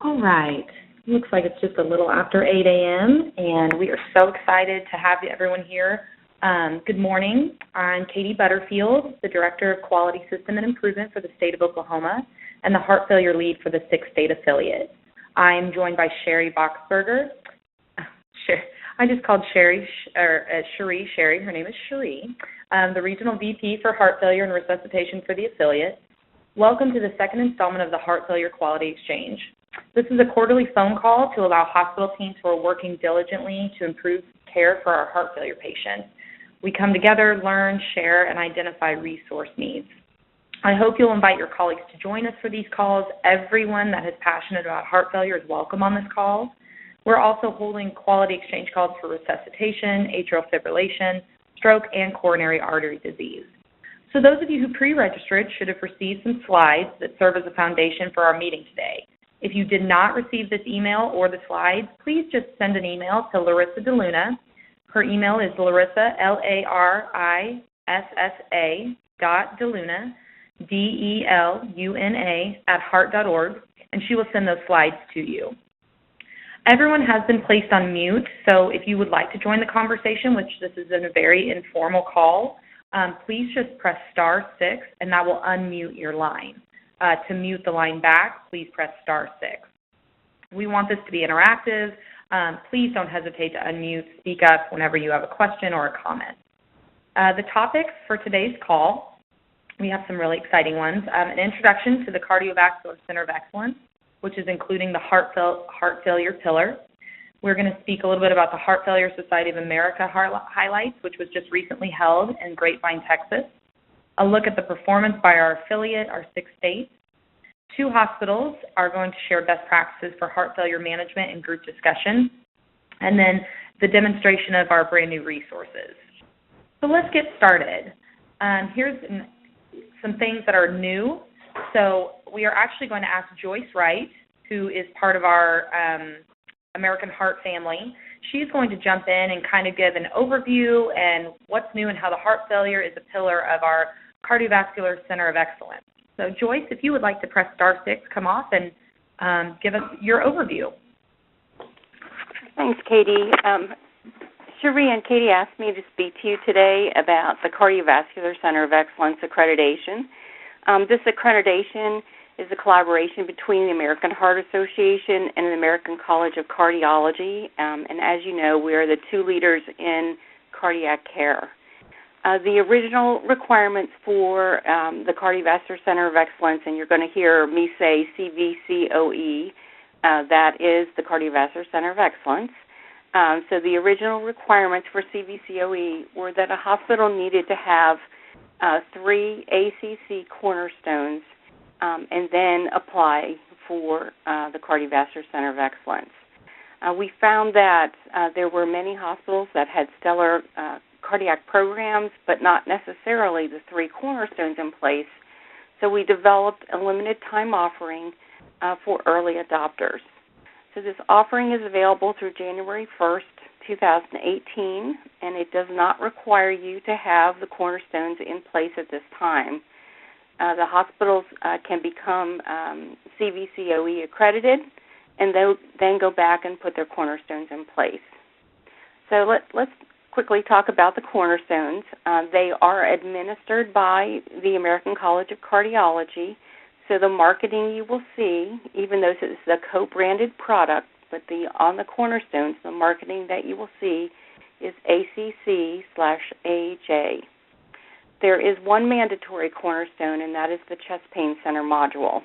All right. Looks like it's just a little after 8 a.m., and we are so excited to have everyone here. Good morning. I'm Katie Butterfield, the Director of Quality System and Improvement for the state of Oklahoma and the Heart Failure Lead for the 6th state affiliate. I'm joined by Sherry Boxberger. I just called Sherry. Her name is Cherie, the Regional VP for Heart Failure and Resuscitation for the affiliate. Welcome to the second installment of the Heart Failure Quality Exchange. This is a quarterly phone call to allow hospital teams who are working diligently to improve care for our heart failure patients. We come together, learn, share, and identify resource needs. I hope you'll invite your colleagues to join us for these calls. Everyone that is passionate about heart failure is welcome on this call. We're also holding quality exchange calls for resuscitation, atrial fibrillation, stroke, and coronary artery disease. So those of you who pre-registered should have received some slides that serve as a foundation for our meeting today. If you did not receive this email or the slides, please just send an email to Larissa DeLuna. Her email is Larissa, Larissa .deluna, DELUNA @heart.org, and she will send those slides to you. Everyone has been placed on mute, so if you would like to join the conversation, which this is a very informal call, please just press *6, and that will unmute your line. To mute the line back, please press *6. We want this to be interactive. Please don't hesitate to unmute, speak up whenever you have a question or a comment. The topics for today's call, we have some really exciting ones. An introduction to the Cardiovascular Center of Excellence, which is including the heart failure pillar. We're going to speak a little bit about the Heart Failure Society of America highlights, which was just recently held in Grapevine, Texas. A look at the performance by our affiliate, our 6 states. 2 hospitals are going to share best practices for heart failure management and group discussion. And then the demonstration of our brand new resources. So let's get started. Here's some things that are new. So we are actually going to ask Joyce Wright, who is part of our American Heart family. She's going to jump in and kind of give an overview and what's new and how the heart failure is a pillar of our Cardiovascular Center of Excellence. So Joyce, if you would like to press *6, come off and give us your overview. Thanks, Katie. Cherie and Katie asked me to speak to you today about the Cardiovascular Center of Excellence Accreditation. This accreditation is a collaboration between the American Heart Association and the American College of Cardiology. And as you know, we are the 2 leaders in cardiac care. The original requirements for the Cardiovascular Center of Excellence, and you're going to hear me say CVCOE, that is the Cardiovascular Center of Excellence. So the original requirements for CVCOE were that a hospital needed to have 3 ACC cornerstones and then apply for the Cardiovascular Center of Excellence. We found that there were many hospitals that had stellar cardiac programs, but not necessarily the 3 cornerstones in place. So we developed a limited time offering for early adopters. So this offering is available through January 1st, 2018, and it does not require you to have the cornerstones in place at this time. The hospitals can become CVCOE accredited and then go back and put their cornerstones in place. So let's quickly talk about the cornerstones. They are administered by the American College of Cardiology, so the marketing you will see, even though this is a co-branded product, but on the cornerstones, the marketing that you will see is ACC/AJ. There is one mandatory cornerstone, and that is the Chest Pain Center module.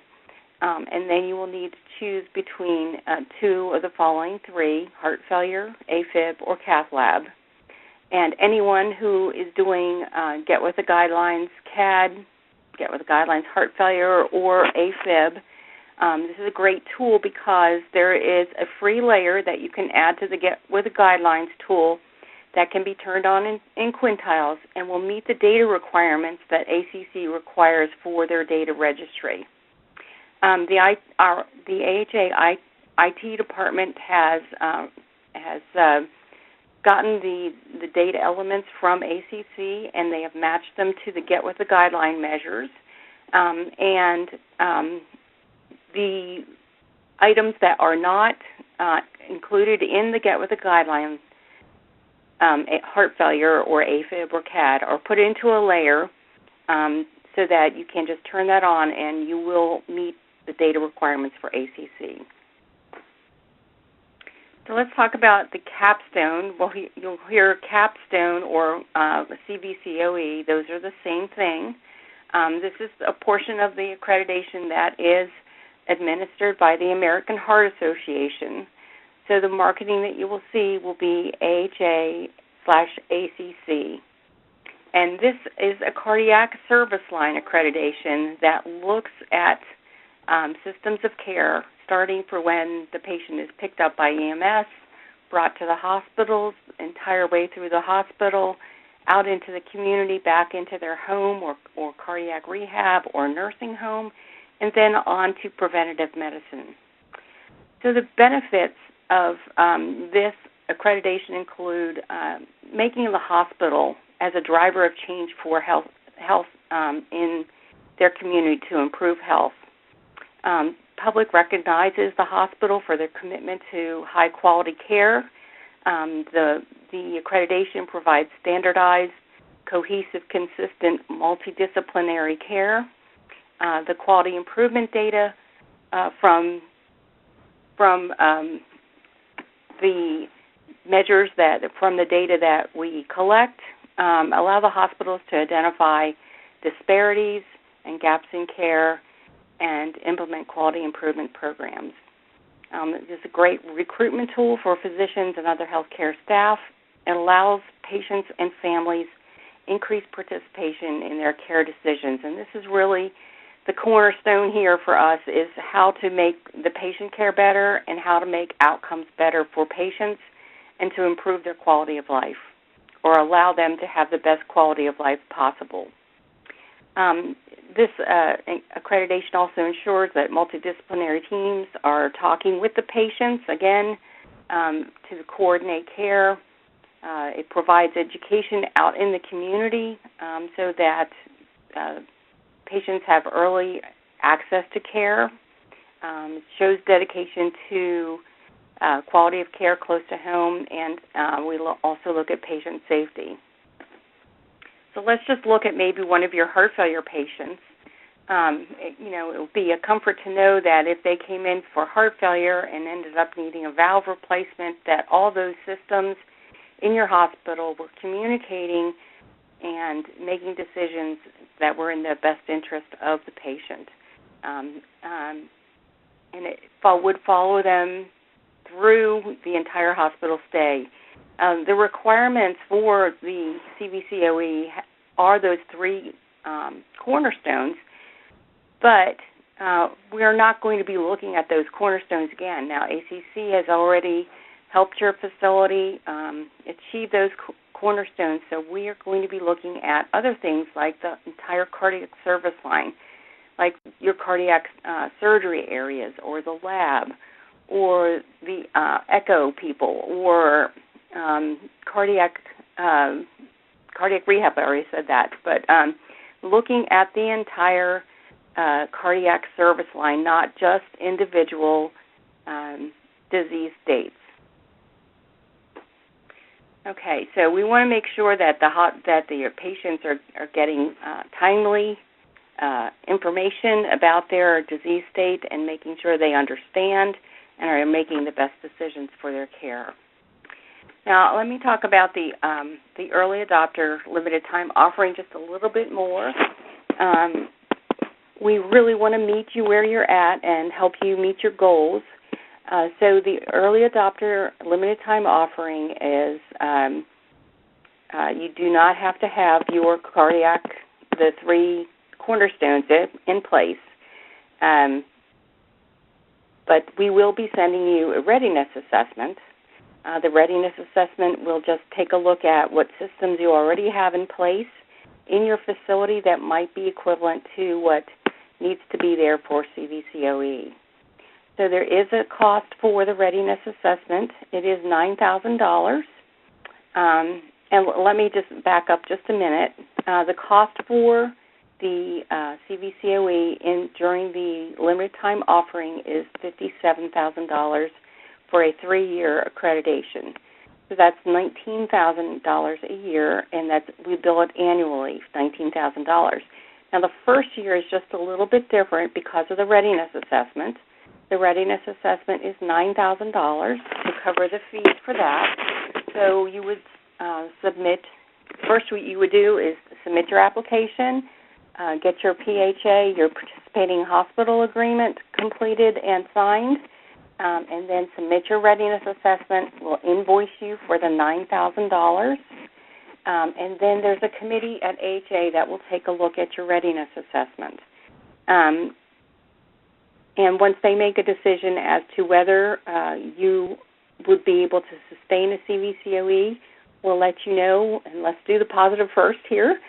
And then you will need to choose between 2 of the following 3, heart failure, AFib, or cath lab. And anyone who is doing Get With the Guidelines CAD, Get With the Guidelines heart failure, or AFib, this is a great tool because there is a free layer that you can add to the Get With the Guidelines tool that can be turned on in quintiles and will meet the data requirements that ACC requires for their data registry. The AHA IT department has gotten the data elements from ACC, and they have matched them to the Get With the Guideline measures. The items that are not included in the Get With the Guidelines, heart failure or AFib or CAD, are put into a layer so that you can just turn that on and you will meet the data requirements for ACC. So let's talk about the Capstone. Well, you'll hear Capstone or CVCOE. Those are the same thing. This is a portion of the accreditation that is administered by the American Heart Association. So the marketing that you will see will be AHA/ACC. And this is a cardiac service line accreditation that looks at systems of care, starting for when the patient is picked up by EMS, brought to the hospitals, entire way through the hospital, out into the community, back into their home or cardiac rehab or nursing home, and then on to preventative medicine. So the benefits of this accreditation include making the hospital as a driver of change for health in their community to improve health. Public recognizes the hospital for their commitment to high-quality care. The accreditation provides standardized, cohesive, consistent, multidisciplinary care. The quality improvement data from the measures from the data that we collect allow the hospitals to identify disparities and gaps in care and implement quality improvement programs. It is a great recruitment tool for physicians and other healthcare staff. It allows patients and families increased participation in their care decisions. And this is really the cornerstone here for us, is how to make the patient care better and how to make outcomes better for patients and to improve their quality of life or allow them to have the best quality of life possible. This accreditation also ensures that multidisciplinary teams are talking with the patients, again, to coordinate care. It provides education out in the community so that patients have early access to care. It shows dedication to quality of care close to home, and we also look at patient safety. So let's just look at maybe one of your heart failure patients. It will be a comfort to know that if they came in for heart failure and ended up needing a valve replacement, that all those systems in your hospital were communicating and making decisions that were in the best interest of the patient. And it would follow them through the entire hospital stay. The requirements for the CVCOE are those three cornerstones, but we are not going to be looking at those cornerstones again. Now, ACC has already helped your facility achieve those cornerstones, so we are going to be looking at other things like the entire cardiac service line, like your cardiac surgery areas or the lab or the echo people or cardiac rehab. I already said that, but looking at the entire cardiac service line, not just individual disease states. Okay, so we want to make sure that the patients are getting timely information about their disease state and making sure they understand and are making the best decisions for their care. Now, let me talk about the early adopter limited time offering just a little bit more. We really want to meet you where you're at and help you meet your goals. So the early adopter limited time offering is you do not have to have your the three cornerstones in place. But we will be sending you a readiness assessment. The readiness assessment will just take a look at what systems you already have in place in your facility that might be equivalent to what needs to be there for CVCOE. So there is a cost for the readiness assessment. It is $9,000. And let me just back up just a minute. The cost for the CVCOE during the limited time offering is $57,000 for a 3-year accreditation. So that's $19,000 a year, and we bill it annually, $19,000. Now, the first year is just a little bit different because of the Readiness Assessment. The Readiness Assessment is $9,000 to cover the fees for that. So you would first what you would do is submit your application, get your PHA, your participating hospital agreement, completed and signed, and then submit your Readiness Assessment. We'll invoice you for the $9,000. And then there's a committee at AHA that will take a look at your Readiness Assessment. And once they make a decision as to whether you would be able to sustain a CVCOE, we'll let you know, and let's do the positive first here.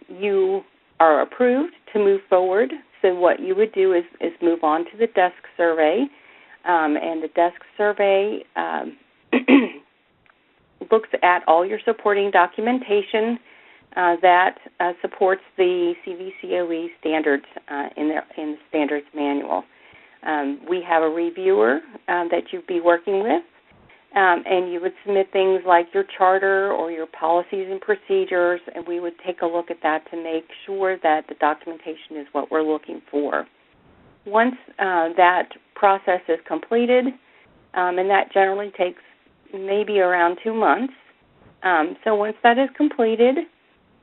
You are approved to move forward. So what you would do is move on to the desk survey. And the desk survey looks at all your supporting documentation that supports the CVCOE standards in the standards manual. We have a reviewer that you'd be working with, and you would submit things like your charter or your policies and procedures, and we would take a look at that to make sure that the documentation is what we're looking for. Once that process is completed, and that generally takes maybe around 2 months, so once that is completed,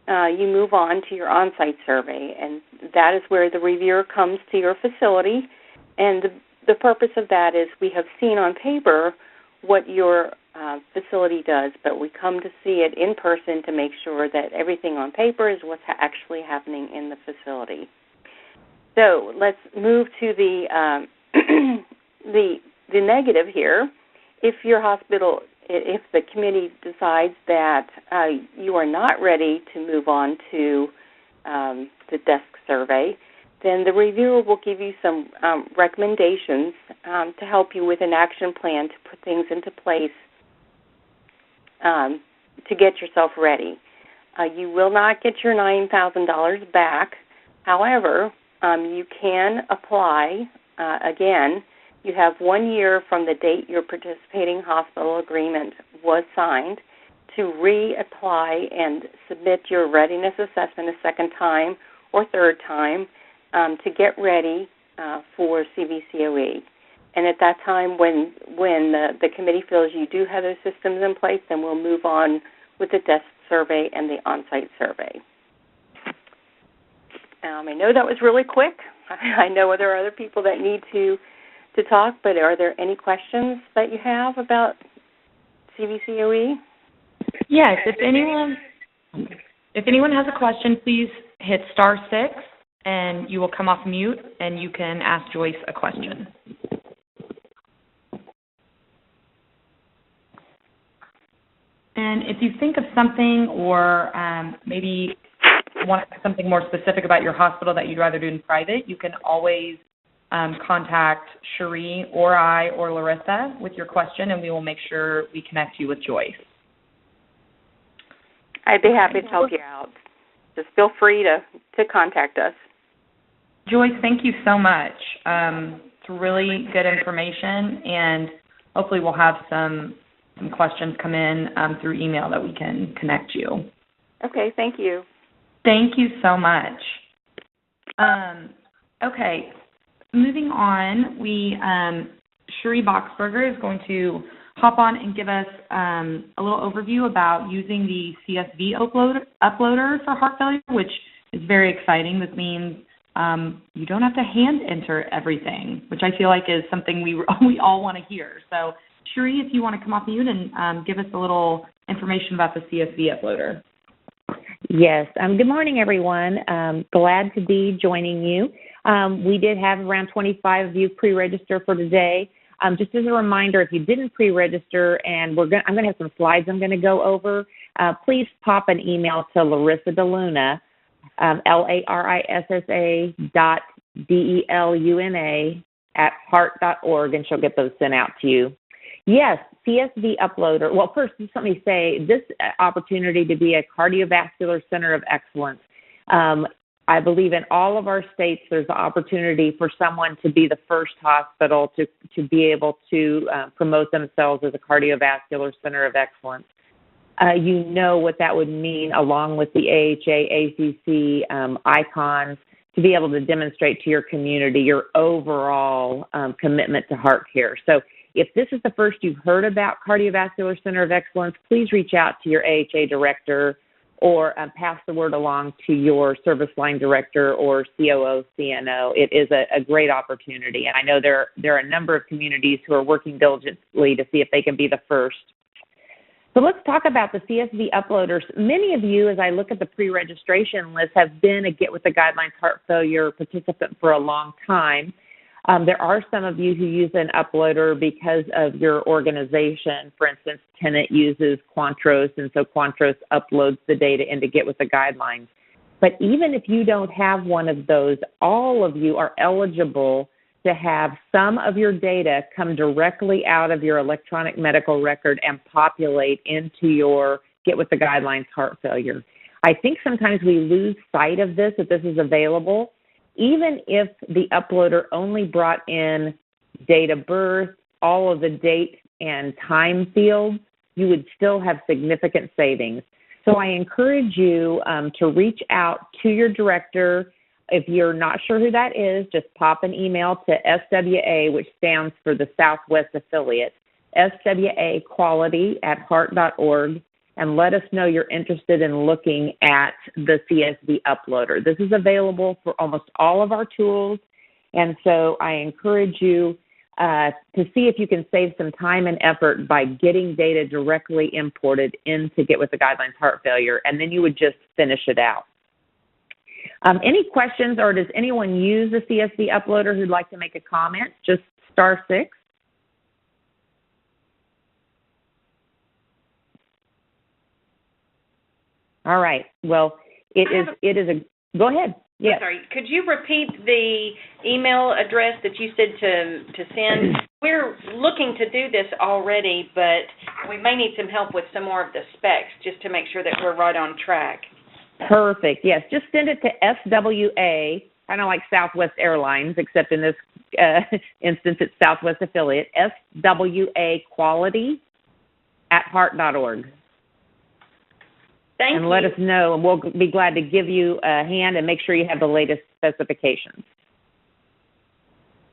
you move on to your on-site survey, and that is where the reviewer comes to your facility, and the purpose of that is we have seen on paper what your facility does, but we come to see it in person to make sure that everything on paper is what's actually happening in the facility. So let's move to the the negative here. If your hospital, if the committee decides that you are not ready to move on to the desk survey, then the reviewer will give you some recommendations to help you with an action plan to put things into place to get yourself ready. You will not get your $9,000 back. However, you can apply again. You have 1 year from the date your participating hospital agreement was signed to reapply and submit your readiness assessment a second time or third time to get ready for CVCOE. And at that time, when the committee feels you do have those systems in place, then we'll move on with the desk survey and the on-site survey. I know that was really quick. I know there are other people that need to talk, but are there any questions that you have about CVCOE? Yes, if anyone has a question, please hit *6, and you will come off mute, and you can ask Joyce a question. And if you think of something or maybe want something more specific about your hospital that you'd rather do in private, you can always contact Cherie or I or Larissa with your question, and we will make sure we connect you with Joyce. I'd be happy to help you out. Just feel free to contact us. Joyce, thank you so much. It's really good information, and hopefully we'll have some questions come in through email that we can connect you. Okay, thank you. Thank you so much. Okay, moving on, Cherie Boxberger is going to hop on and give us a little overview about using the CSV uploader for heart failure, which is very exciting. This means you don't have to hand enter everything, which I feel like is something we all want to hear. So, Cherie, if you want to come off mute and give us a little information about the CSV uploader. Yes. Good morning, everyone. Glad to be joining you. We did have around 25 of you pre-register for today. Just as a reminder, if you didn't pre-register, and I'm going to have some slides I'm going to go over, please pop an email to Larissa DeLuna, LARISSA.DELUNA @heart.org, and she'll get those sent out to you. Yes, CSV Uploader. Well, first, just let me say this opportunity to be a cardiovascular center of excellence I believe in all of our states there's the opportunity for someone to be the first hospital to be able to promote themselves as a cardiovascular center of excellence. You know what that would mean, along with the AHA, ACC icons, to be able to demonstrate to your community your overall commitment to heart care. So if this is the first you've heard about Cardiovascular Center of Excellence, please reach out to your AHA director or pass the word along to your service line director or COO, CNO. It is a great opportunity, and I know there are a number of communities who are working diligently to see if they can be the first. So let's talk about the CSV Uploaders. Many of you, as I look at the pre-registration list, have been a Get With the Guidelines heart failure participant for a long time. There are some of you who use an uploader because of your organization. For instance, Tenet uses Quantros, and so Quantros uploads the data into Get With the Guidelines. But even if you don't have one of those, all of you are eligible to have some of your data come directly out of your electronic medical record and populate into your Get With the Guidelines heart failure. I think sometimes we lose sight of this, that this is available. Even if the uploader only brought in date of birth, all of the date and time fields, you would still have significant savings. So I encourage you to reach out to your director. If you're not sure who that is, just pop an email to SWA, which stands for the Southwest Affiliate, SWAquality@heart.org, and let us know you're interested in looking at the CSV Uploader. This is available for almost all of our tools, and so I encourage you to see if you can save some time and effort by getting data directly imported in to Get With the Guidelines heart failure, and then you would just finish it out. Any questions, or does anyone use the CSV Uploader who'd like to make a comment? Just *6. All right. Well, it is a. Go ahead. Yes. Sorry. Could you repeat the email address that you said to send? We're looking to do this already, but we may need some help with some more of the specs just to make sure that we're right on track. Perfect. Yes. Just send it to SWA, kind of like Southwest Airlines, except in this instance it's Southwest Affiliate, SWAquality@heart.org. Thank you. And let us know, and we'll be glad to give you a hand and make sure you have the latest specifications.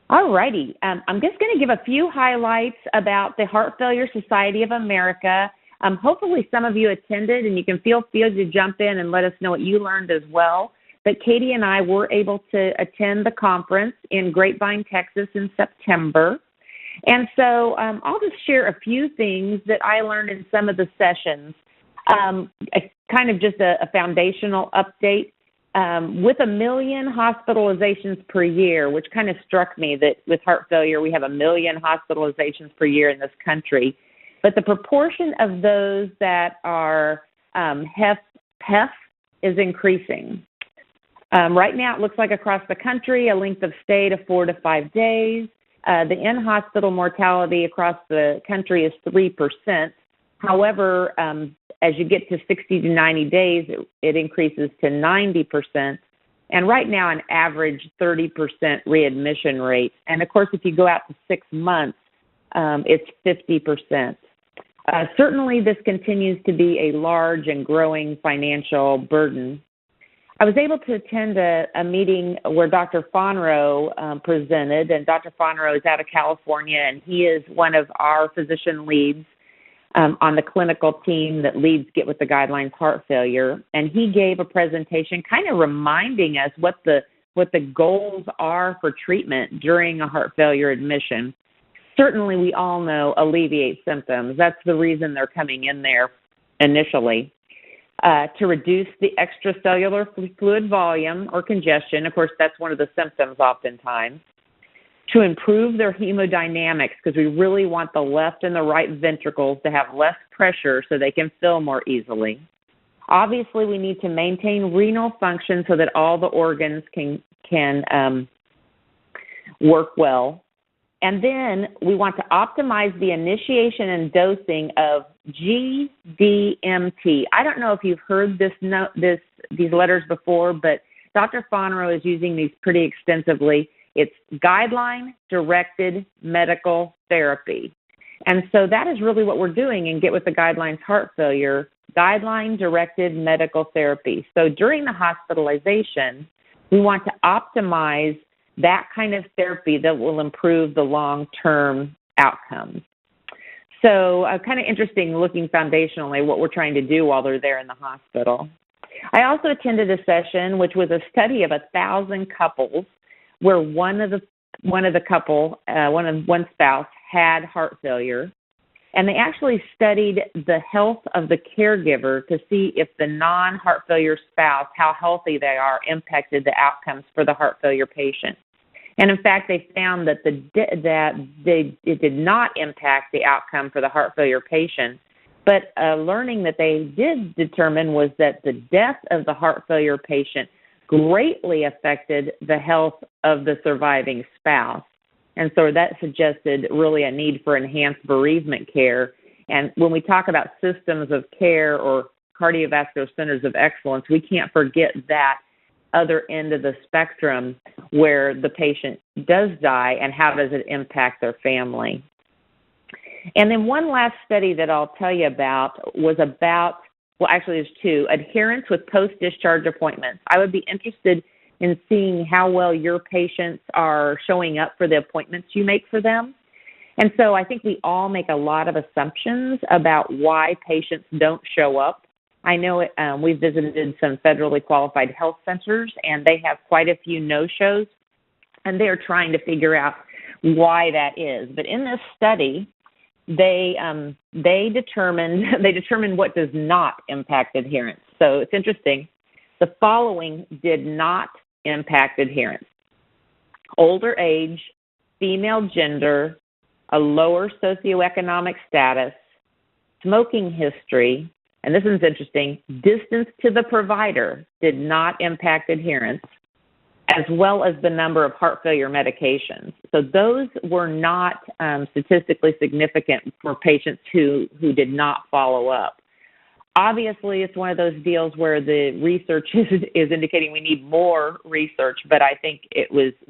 All righty. I'm just going to give a few highlights about the Heart Failure Society of America. Hopefully some of you attended, and you can feel free to jump in and let us know what you learned as well. But Katie and I were able to attend the conference in Grapevine, Texas in September. And so I'll just share a few things that I learned in some of the sessions. Kind of just a foundational update. With 1 million hospitalizations per year, which kind of struck me that with heart failure we have 1 million hospitalizations per year in this country. But the proportion of those that are HEF is increasing. Right now it looks like across the country a length of stay to 4 to 5 days. The in-hospital mortality across the country is 3%. However, as you get to 60 to 90 days, it increases to 90%. And right now, an average 30% readmission rate. And, of course, if you go out to 6 months, it's 50%. Certainly, this continues to be a large and growing financial burden. I was able to attend a meeting where Dr. Fonro presented, and Dr. Fonro is out of California, and he is one of our physician leads on the clinical team that leads Get With the Guidelines heart failure. And he gave a presentation kind of reminding us what the goals are for treatment during a heart failure admission. Certainly, we all know alleviate symptoms. That's the reason they're coming in there initially. To reduce the extracellular fluid volume or congestion. Of course, that's one of the symptoms oftentimes. To improve their hemodynamics, because we really want the left and the right ventricles to have less pressure so they can fill more easily. Obviously, we need to maintain renal function so that all the organs can work well. And then we want to optimize the initiation and dosing of GDMT. I don't know if you've heard these letters before, but Dr. Fonero is using these pretty extensively. It's guideline-directed medical therapy. And so that is really what we're doing in Get With the Guidelines Heart Failure, guideline-directed medical therapy. So during the hospitalization, we want to optimize that kind of therapy that will improve the long-term outcomes. So kind of interesting looking foundationally what we're trying to do while they're there in the hospital. I also attended a session which was a study of 1,000 couples where one spouse had heart failure, and they actually studied the health of the caregiver to see if the non-heart failure spouse, how healthy they are, impacted the outcomes for the heart failure patient. And in fact, they found that it did not impact the outcome for the heart failure patient. But a learning that they did determine was that the death of the heart failure patient greatly affected the health of the surviving spouse. And so that suggested really a need for enhanced bereavement care. And when we talk about systems of care or cardiovascular centers of excellence, we can't forget that other end of the spectrum where the patient does die and how does it impact their family. And then one last study that I'll tell you about was about, well, actually there's two, adherence with post-discharge appointments. I would be interested in seeing how well your patients are showing up for the appointments you make for them. And so I think we all make a lot of assumptions about why patients don't show up. I know we've visited some federally qualified health centers, and they have quite a few no-shows, and they're trying to figure out why that is. But in this study, they determined what does not impact adherence. So it's interesting. The following did not impact adherence: older age, female gender, a lower socioeconomic status, smoking history, and this is interesting, distance to the provider did not impact adherence, as well as the number of heart failure medications. So those were not statistically significant for patients who did not follow up. Obviously, it's one of those deals where the research is indicating we need more research, but I think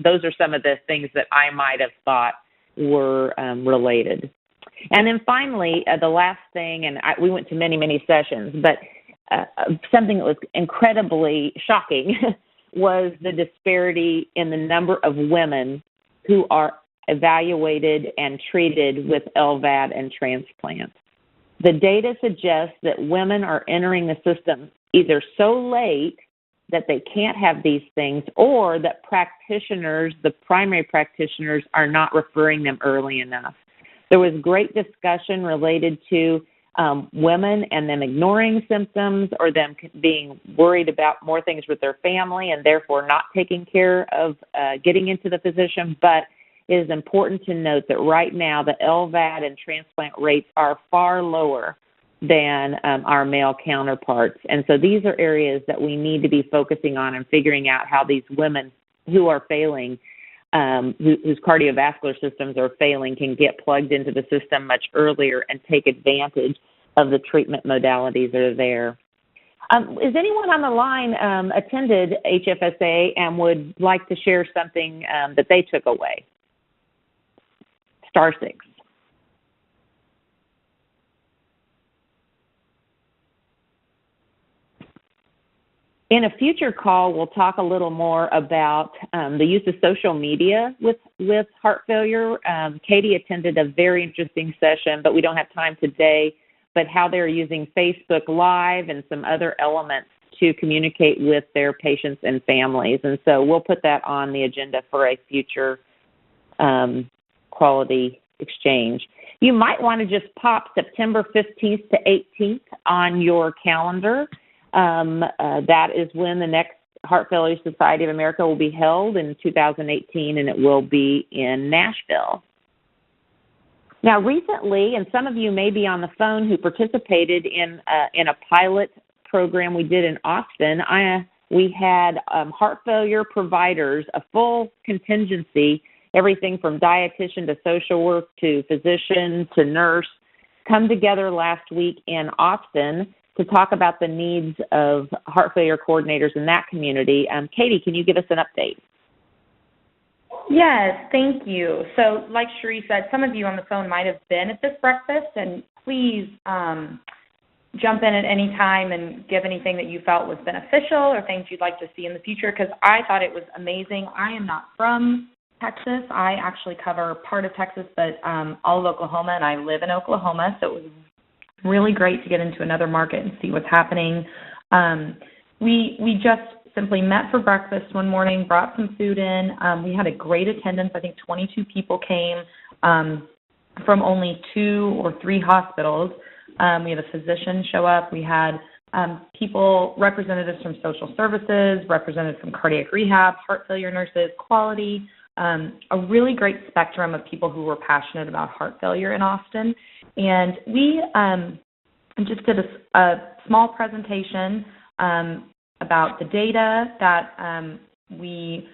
those are some of the things that I might have thought were related. And then finally, the last thing, and we went to many, many sessions, but something that was incredibly shocking was the disparity in the number of women who are evaluated and treated with LVAD and transplant. The data suggests that women are entering the system either so late that they can't have these things, or that practitioners, the primary practitioners, are not referring them early enough. There was great discussion related to women and them ignoring symptoms or them being worried about more things with their family and therefore not taking care of getting into the physician. But it is important to note that right now the LVAD and transplant rates are far lower than our male counterparts. And so these are areas that we need to be focusing on and figuring out how these women who are failing, whose cardiovascular systems are failing, can get plugged into the system much earlier and take advantage of the treatment modalities that are there. Is anyone on the line attended HFSA and would like to share something that they took away? Star 6. In a future call, we'll talk a little more about the use of social media with heart failure. Katie attended a very interesting session, but we don't have time today, but how they're using Facebook Live and some other elements to communicate with their patients and families. And so we'll put that on the agenda for a future quality exchange. You might want to just pop September 15th to 18th on your calendar. That is when the next Heart Failure Society of America will be held in 2018, and it will be in Nashville. Now, recently, and some of you may be on the phone who participated in a pilot program we did in Austin, we had heart failure providers, a full contingency, everything from dietitian to social work to physician to nurse, come together last week in Austin to talk about the needs of heart failure coordinators in that community. Katie, can you give us an update? Yes, thank you. So like Cherie said, some of you on the phone might have been at this breakfast, and please jump in at any time and give anything that you felt was beneficial or things you'd like to see in the future, because I thought it was amazing. I am not from Texas. I actually cover part of Texas, but all of Oklahoma, and I live in Oklahoma, so it was really great to get into another market and see what's happening. We just simply met for breakfast one morning, brought some food in. We had a great attendance. I think 22 people came from only 2 or 3 hospitals. We had a physician show up. We had people, representatives from social services, representatives from cardiac rehab, heart failure nurses, quality, a really great spectrum of people who were passionate about heart failure in Austin. And we just did a small presentation about the data that we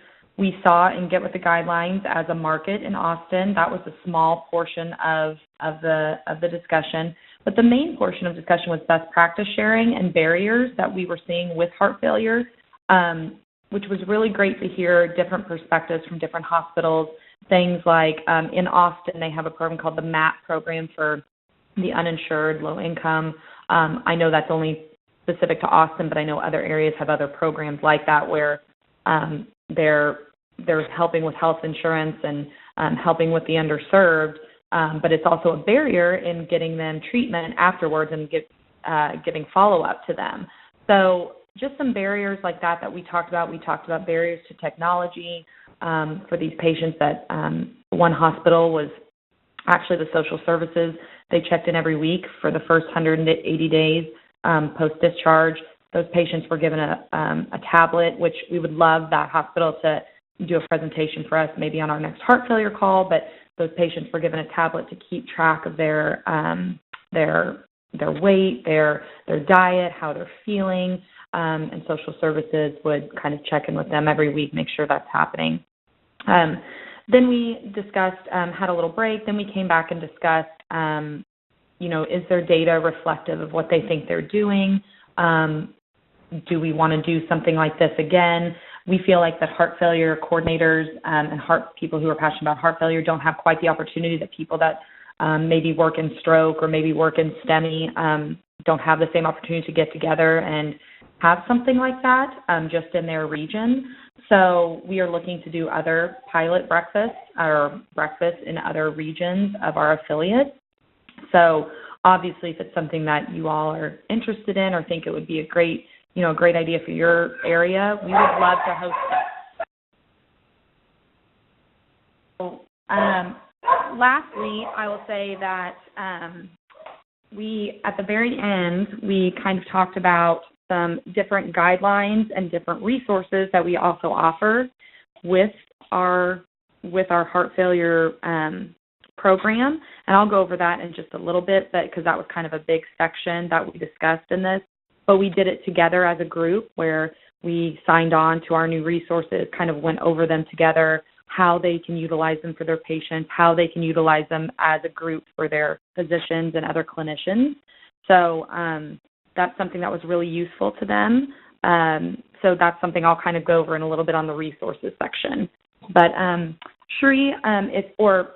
saw and Get With the Guidelines as a market in Austin. That was a small portion of the discussion. But the main portion of discussion was best practice sharing and barriers that we were seeing with heart failure, which was really great to hear different perspectives from different hospitals. Things like in Austin, they have a program called the MAP program for the uninsured, low income. I know that's only specific to Austin, but I know other areas have other programs like that where they're helping with health insurance and helping with the underserved, but it's also a barrier in getting them treatment afterwards and giving follow-up to them. So just some barriers like that we talked about. We talked about barriers to technology for these patients that one hospital was actually the social services. They checked in every week for the first 180 days post-discharge. Those patients were given a tablet, which we would love that hospital to do a presentation for us maybe on our next heart failure call, but those patients were given a tablet to keep track of their weight, their diet, how they're feeling, and social services would kind of check in with them every week, make sure that's happening. Then we discussed, had a little break, then we came back and discussed, is their data reflective of what they think they're doing? Do we want to do something like this again? We feel like that heart failure coordinators and people who are passionate about heart failure don't have quite the opportunity that people that maybe work in stroke or maybe work in STEMI don't have the same opportunity to get together and have something like that just in their region. So we are looking to do other pilot breakfasts or breakfasts in other regions of our affiliates. So obviously, if it's something that you all are interested in or think it would be a great idea for your area, we would love to host it. So, lastly, I will say that at the very end, we kind of talked about some different guidelines and different resources that we also offer with our heart failure program, and I'll go over that in just a little bit, but because that was kind of a big section that we discussed in this, but we did it together as a group where we signed on to our new resources, kind of went over them together, how they can utilize them for their patients, how they can utilize them as a group for their physicians and other clinicians. So that's something that was really useful to them. So that's something I'll kind of go over in a little bit on the resources section. But Cherie, or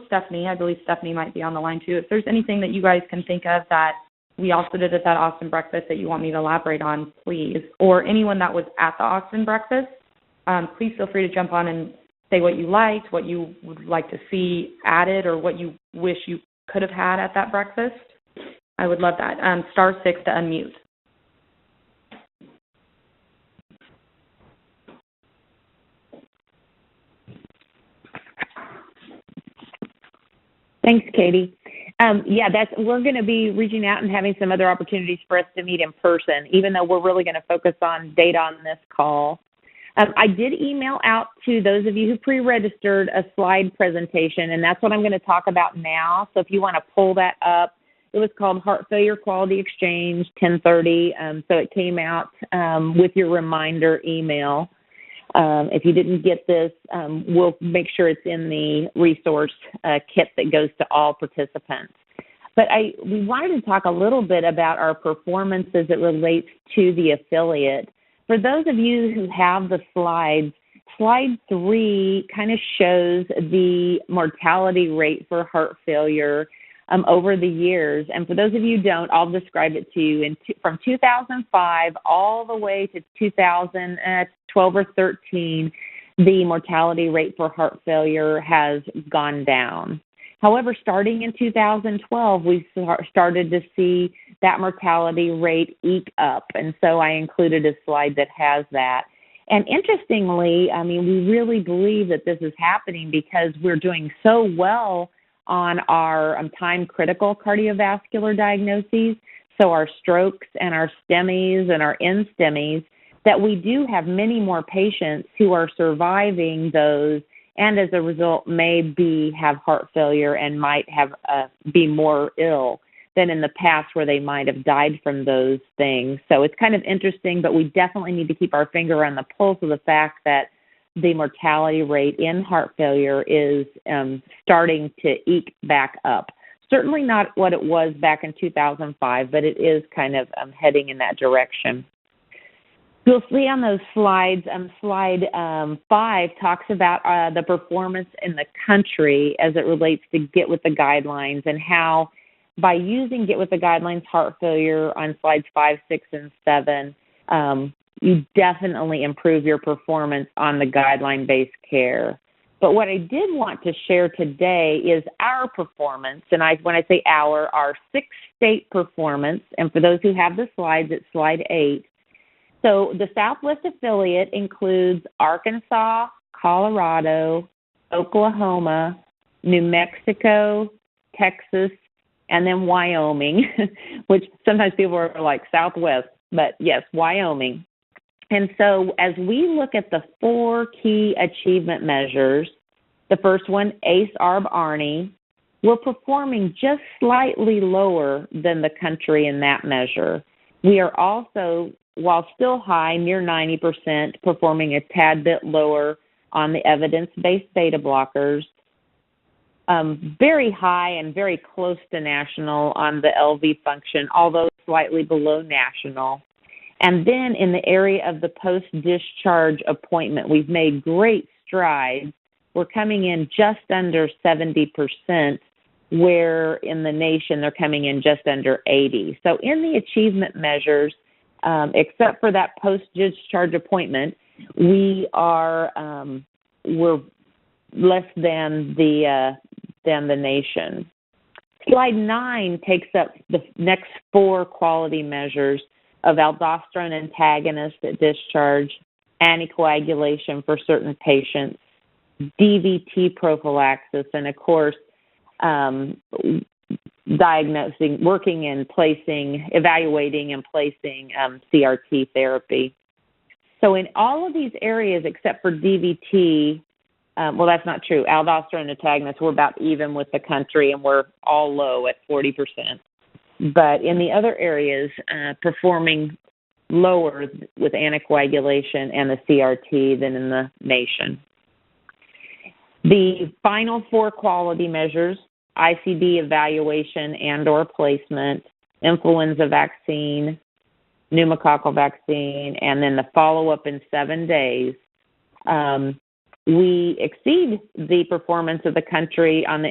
Stephanie, I believe Stephanie might be on the line too. If there's anything that you guys can think of that we also did at that Austin breakfast that you want me to elaborate on, please. Or anyone that was at the Austin breakfast, please feel free to jump on and say what you liked, what you would like to see added, or what you wish you could have had at that breakfast. I would love that. *6 to unmute. Thanks, Katie. We're going to be reaching out and having some other opportunities for us to meet in person, even though we're really going to focus on data on this call. I did email out to those of you who pre-registered a slide presentation, and that's what I'm going to talk about now. So if you want to pull that up, it was called Heart Failure Quality Exchange 1030. So it came out with your reminder email. If you didn't get this, we'll make sure it's in the resource kit that goes to all participants. But we wanted to talk a little bit about our performance as it relates to the affiliate. For those of you who have the slides, slide 3 kind of shows the mortality rate for heart failure over the years. And for those of you who don't, I'll describe it to you. From 2005 all the way to 2012 or 13, the mortality rate for heart failure has gone down. However, starting in 2012, we started to see that mortality rate eke up, and so I included a slide that has that. And interestingly, I mean, we really believe that this is happening because we're doing so well on our time-critical cardiovascular diagnoses, so our strokes and our STEMIs and our NSTEMIs, that we do have many more patients who are surviving those and as a result may have heart failure and might have be more ill than in the past where they might have died from those things. So it's kind of interesting, but we definitely need to keep our finger on the pulse of the fact that the mortality rate in heart failure is starting to eke back up. Certainly not what it was back in 2005, but it is kind of heading in that direction. You'll see on those slides, slide 5 talks about the performance in the country as it relates to Get With the Guidelines and how by using Get With the Guidelines heart failure on slides 5, 6, and 7, you definitely improve your performance on the guideline-based care. But what I did want to share today is our performance, and when I say our 6-state performance, and for those who have the slides, it's slide 8. So the Southwest affiliate includes Arkansas, Colorado, Oklahoma, New Mexico, Texas, and then Wyoming, which sometimes people are like Southwest, but yes, Wyoming. And so as we look at the 4 key achievement measures, the first one, ACE-ARB-ARNI, we're performing just slightly lower than the country in that measure. We are also, while still high, near 90%, performing a tad bit lower on the evidence-based beta blockers, very high and very close to national on the LV function, although slightly below national. And then in the area of the post-discharge appointment, we've made great strides. We're coming in just under 70%, where in the nation they're coming in just under 80%. So in the achievement measures, except for that post-discharge appointment, we're less than the nation. Slide 9 takes up the next 4 quality measures of aldosterone antagonist at discharge, anticoagulation for certain patients, DVT prophylaxis, and of course, diagnosing, working and placing, evaluating and placing CRT therapy. So in all of these areas except for DVT, well, that's not true. Aldosterone antagonists, we're about even with the country, and we're all low at 40%. But in the other areas, performing lower with anticoagulation and the CRT than in the nation. The final 4 quality measures, ICD evaluation and or placement, influenza vaccine, pneumococcal vaccine, and then the follow-up in 7 days, we exceed the performance of the country on the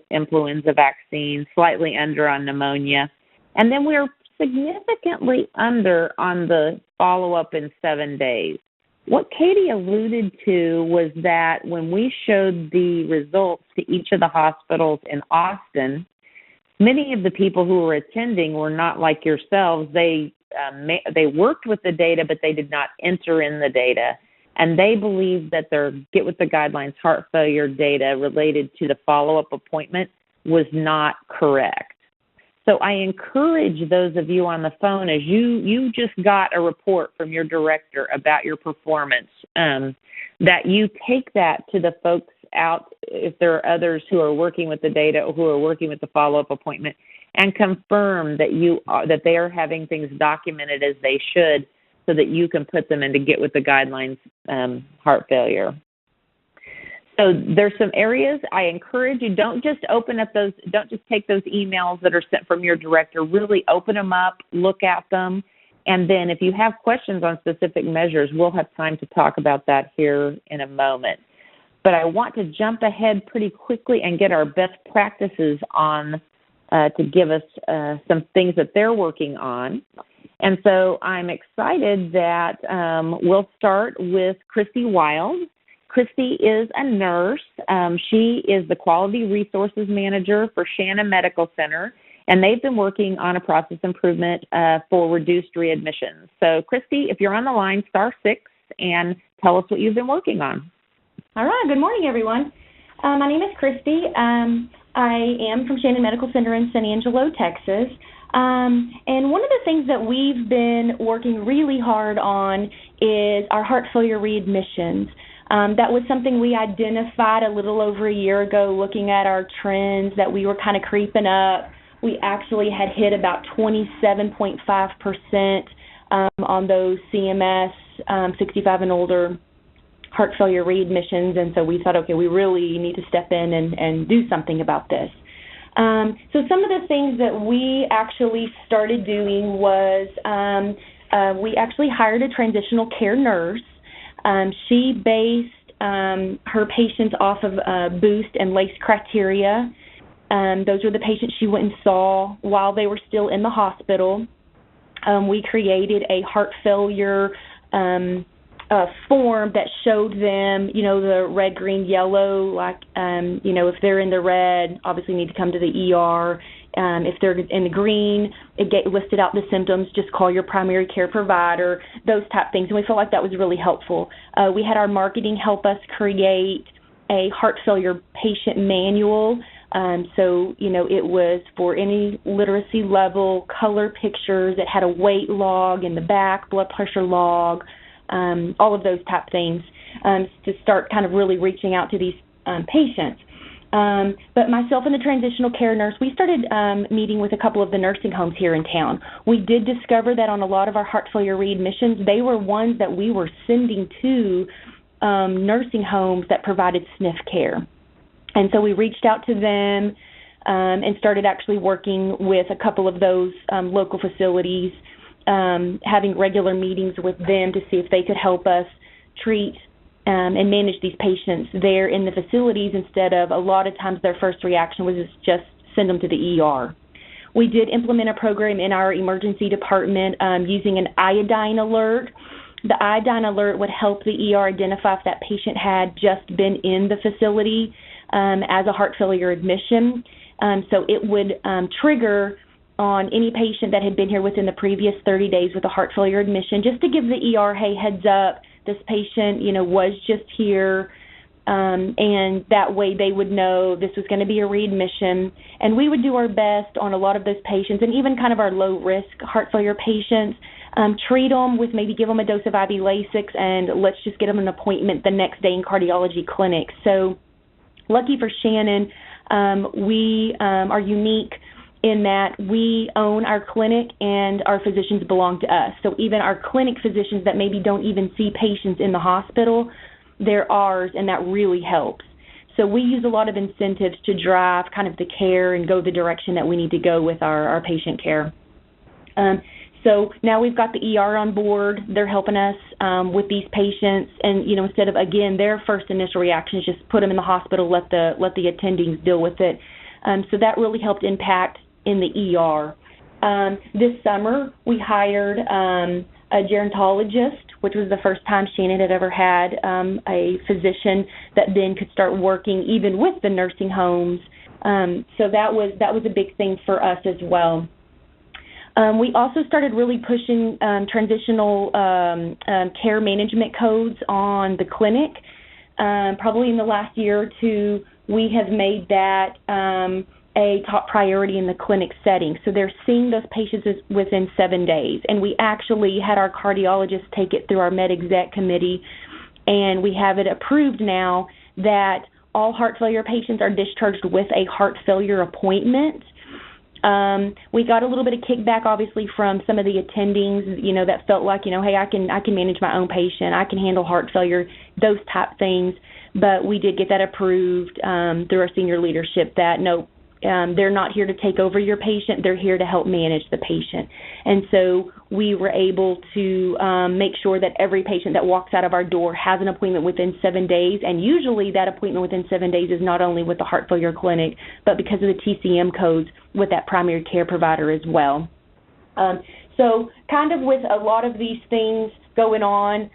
influenza vaccine, slightly under on pneumonia, and then we're significantly under on the follow-up in 7 days. What Katie alluded to was that when we showed the results to each of the hospitals in Austin, many of the people who were attending were not like yourselves. They worked with the data, but they did not enter in the data. And they believed that their Get With the Guidelines heart failure data related to the follow-up appointment was not correct. So I encourage those of you on the phone, as you just got a report from your director about your performance, that you take that to the folks out, if there are others who are working with the data or who are working with the follow-up appointment, and confirm that they are having things documented as they should, so that you can put them in to Get With the Guidelines heart failure. So there's some areas I encourage you, don't just take those emails that are sent from your director. Really open them up, look at them, and then if you have questions on specific measures, we'll have time to talk about that here in a moment. But I want to jump ahead pretty quickly and get our best practices on to give us some things that they're working on. And so I'm excited that we'll start with Christie Wild. Christie is a nurse. She is the Quality Resources Manager for Shannon Medical Center, and they've been working on a process improvement for reduced readmissions. So, Christie, if you're on the line, *6, and tell us what you've been working on. All right. Good morning, everyone. My name is Christie. I am from Shannon Medical Center in San Angelo, Texas. And one of the things that we've been working really hard on is our heart failure readmissions. That was something we identified a little over a year ago, looking at our trends that we were kind of creeping up. We actually had hit about 27.5% on those CMS 65 and older heart failure readmissions, and so we thought, okay, we really need to step in and do something about this. So some of the things that we actually started doing was we actually hired a transitional care nurse. She based her patients off of BOOST and LACE criteria. Those were the patients she went and saw while they were still in the hospital. We created a heart failure form that showed them, the red, green, yellow, like, if they're in the red, obviously need to come to the ER. If they're in the green, it listed out the symptoms, just call your primary care provider, those type things. And we felt like that was really helpful. We had our marketing help us create a heart failure patient manual. So, it was for any literacy level, color pictures. It had a weight log in the back, blood pressure log, all of those type things to start kind of really reaching out to these patients. But myself and the transitional care nurse, we started meeting with a couple of the nursing homes here in town. We did discover that on a lot of our heart failure readmissions, they were ones that we were sending to nursing homes that provided SNF care. And so we reached out to them and started actually working with a couple of those local facilities, having regular meetings with them to see if they could help us treat and manage these patients there in the facilities instead of a lot of times their first reaction was just send them to the ER. We did implement a program in our emergency department using an Iodine Alert. The Iodine Alert would help the ER identify if that patient had just been in the facility as a heart failure admission. So it would trigger on any patient that had been here within the previous 30 days with a heart failure admission, just to give the ER, hey, heads up, this patient, was just here, and that way they would know this was going to be a readmission. And we would do our best on a lot of those patients, and even kind of our low-risk heart failure patients, treat them with maybe give them a dose of IV Lasix, and let's just get them an appointment the next day in cardiology clinic. So lucky for Shannon, we are unique in that we own our clinic and our physicians belong to us. So even our clinic physicians that maybe don't even see patients in the hospital, they're ours, and that really helps. So we use a lot of incentives to drive kind of the care and go the direction that we need to go with our patient care. So now we've got the ER on board. They're helping us with these patients, and instead of again their first initial reaction is just put them in the hospital, let the attendees deal with it. So that really helped impact in the ER. This summer we hired a gerontologist, which was the first time Shannon had ever had a physician that then could start working even with the nursing homes. So that was a big thing for us as well. We also started really pushing transitional care management codes on the clinic. Probably in the last year or two, we have made that a top priority in the clinic setting. So they're seeing those patients within 7 days. And we actually had our cardiologist take it through our med exec committee, and we have it approved now that all heart failure patients are discharged with a heart failure appointment. We got a little bit of kickback, obviously, from some of the attendings, that felt like, hey, I can manage my own patient, I can handle heart failure, those type things. But we did get that approved through our senior leadership that, no, they're not here to take over your patient, they're here to help manage the patient. And so we were able to make sure that every patient that walks out of our door has an appointment within 7 days, and usually that appointment within 7 days is not only with the heart failure clinic, but because of the TCM codes with that primary care provider as well. So kind of with a lot of these things going on,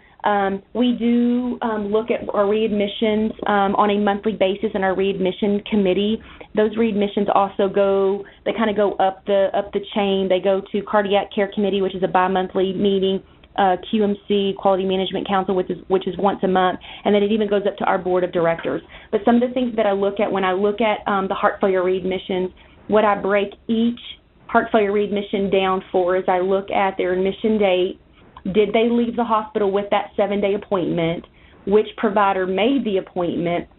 we do look at our readmissions on a monthly basis in our readmission committee. Those readmissions also go up the chain. They go to Cardiac Care Committee, which is a bi-monthly meeting, QMC, Quality Management Council, which is once a month, and then it even goes up to our board of directors. But some of the things that I look at when I look at the heart failure readmissions, what I break each heart failure readmission down for is I look at their admission date. Did they leave the hospital with that 7-day appointment? Which provider made the appointment?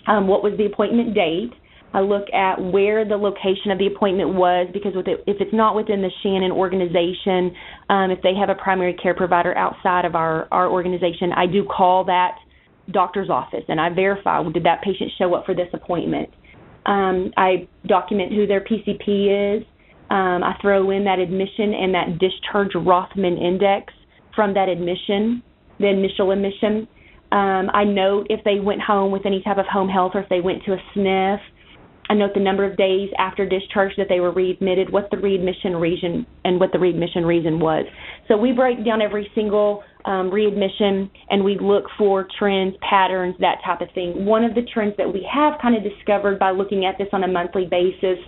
What was the appointment date? I look at where the location of the appointment was, because if it's not within the Shannon organization, if they have a primary care provider outside of our organization, I do call that doctor's office and I verify, did that patient show up for this appointment? I document who their PCP is. I throw in that admission and that discharge Rothman index from that admission, the initial admission. I note if they went home with any type of home health or if they went to a SNF. I note the number of days after discharge that they were readmitted, what the readmission reason and what the readmission reason was. So we break down every single readmission and we look for trends, patterns, that type of thing. One of the trends that we have kind of discovered by looking at this on a monthly basis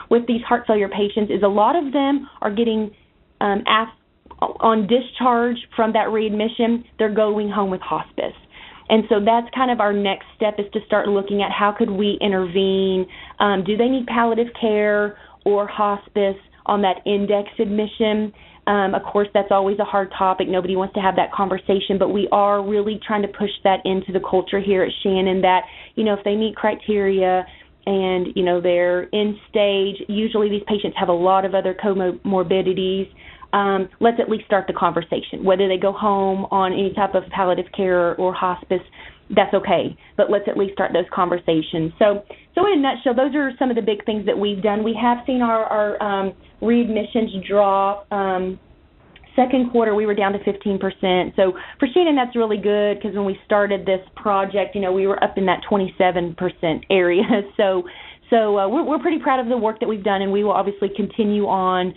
with these heart failure patients is a lot of them are getting asked on discharge from that readmission, they're going home with hospice. And so that's kind of our next step, is to start looking at how could we intervene. Do they need palliative care or hospice on that index admission? Of course, that's always a hard topic. Nobody wants to have that conversation, but we are really trying to push that into the culture here at Shannon that, if they meet criteria and, they're in stage, usually these patients have a lot of other comorbidities. Let's at least start the conversation. Whether they go home on any type of palliative care or hospice, that's okay. But let's at least start those conversations. So in a nutshell, those are some of the big things that we've done. We have seen our readmissions drop. Second quarter, we were down to 15%. So for Shannon, that's really good, because when we started this project, we were up in that 27% area. So we're pretty proud of the work that we've done, and we will obviously continue on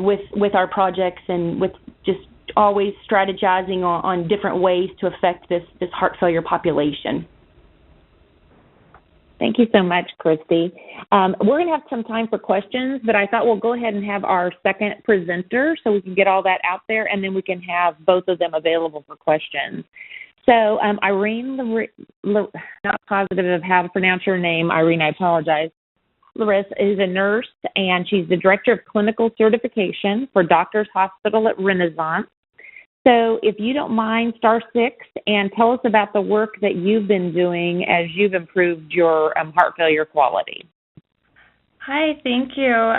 with our projects and with just always strategizing on different ways to affect this heart failure population. Thank you so much, Christy. We're going to have some time for questions, but I thought we'll go ahead and have our second presenter so we can get all that out there, and then we can have both of them available for questions. So Irene, not positive of how to pronounce your name, Irene, I apologize. Larissa is a nurse, and she's the Director of Clinical Certification for Doctors Hospital at Renaissance. So if you don't mind, star 6, and tell us about the work that you've been doing as you've improved your heart failure quality. Hi, thank you.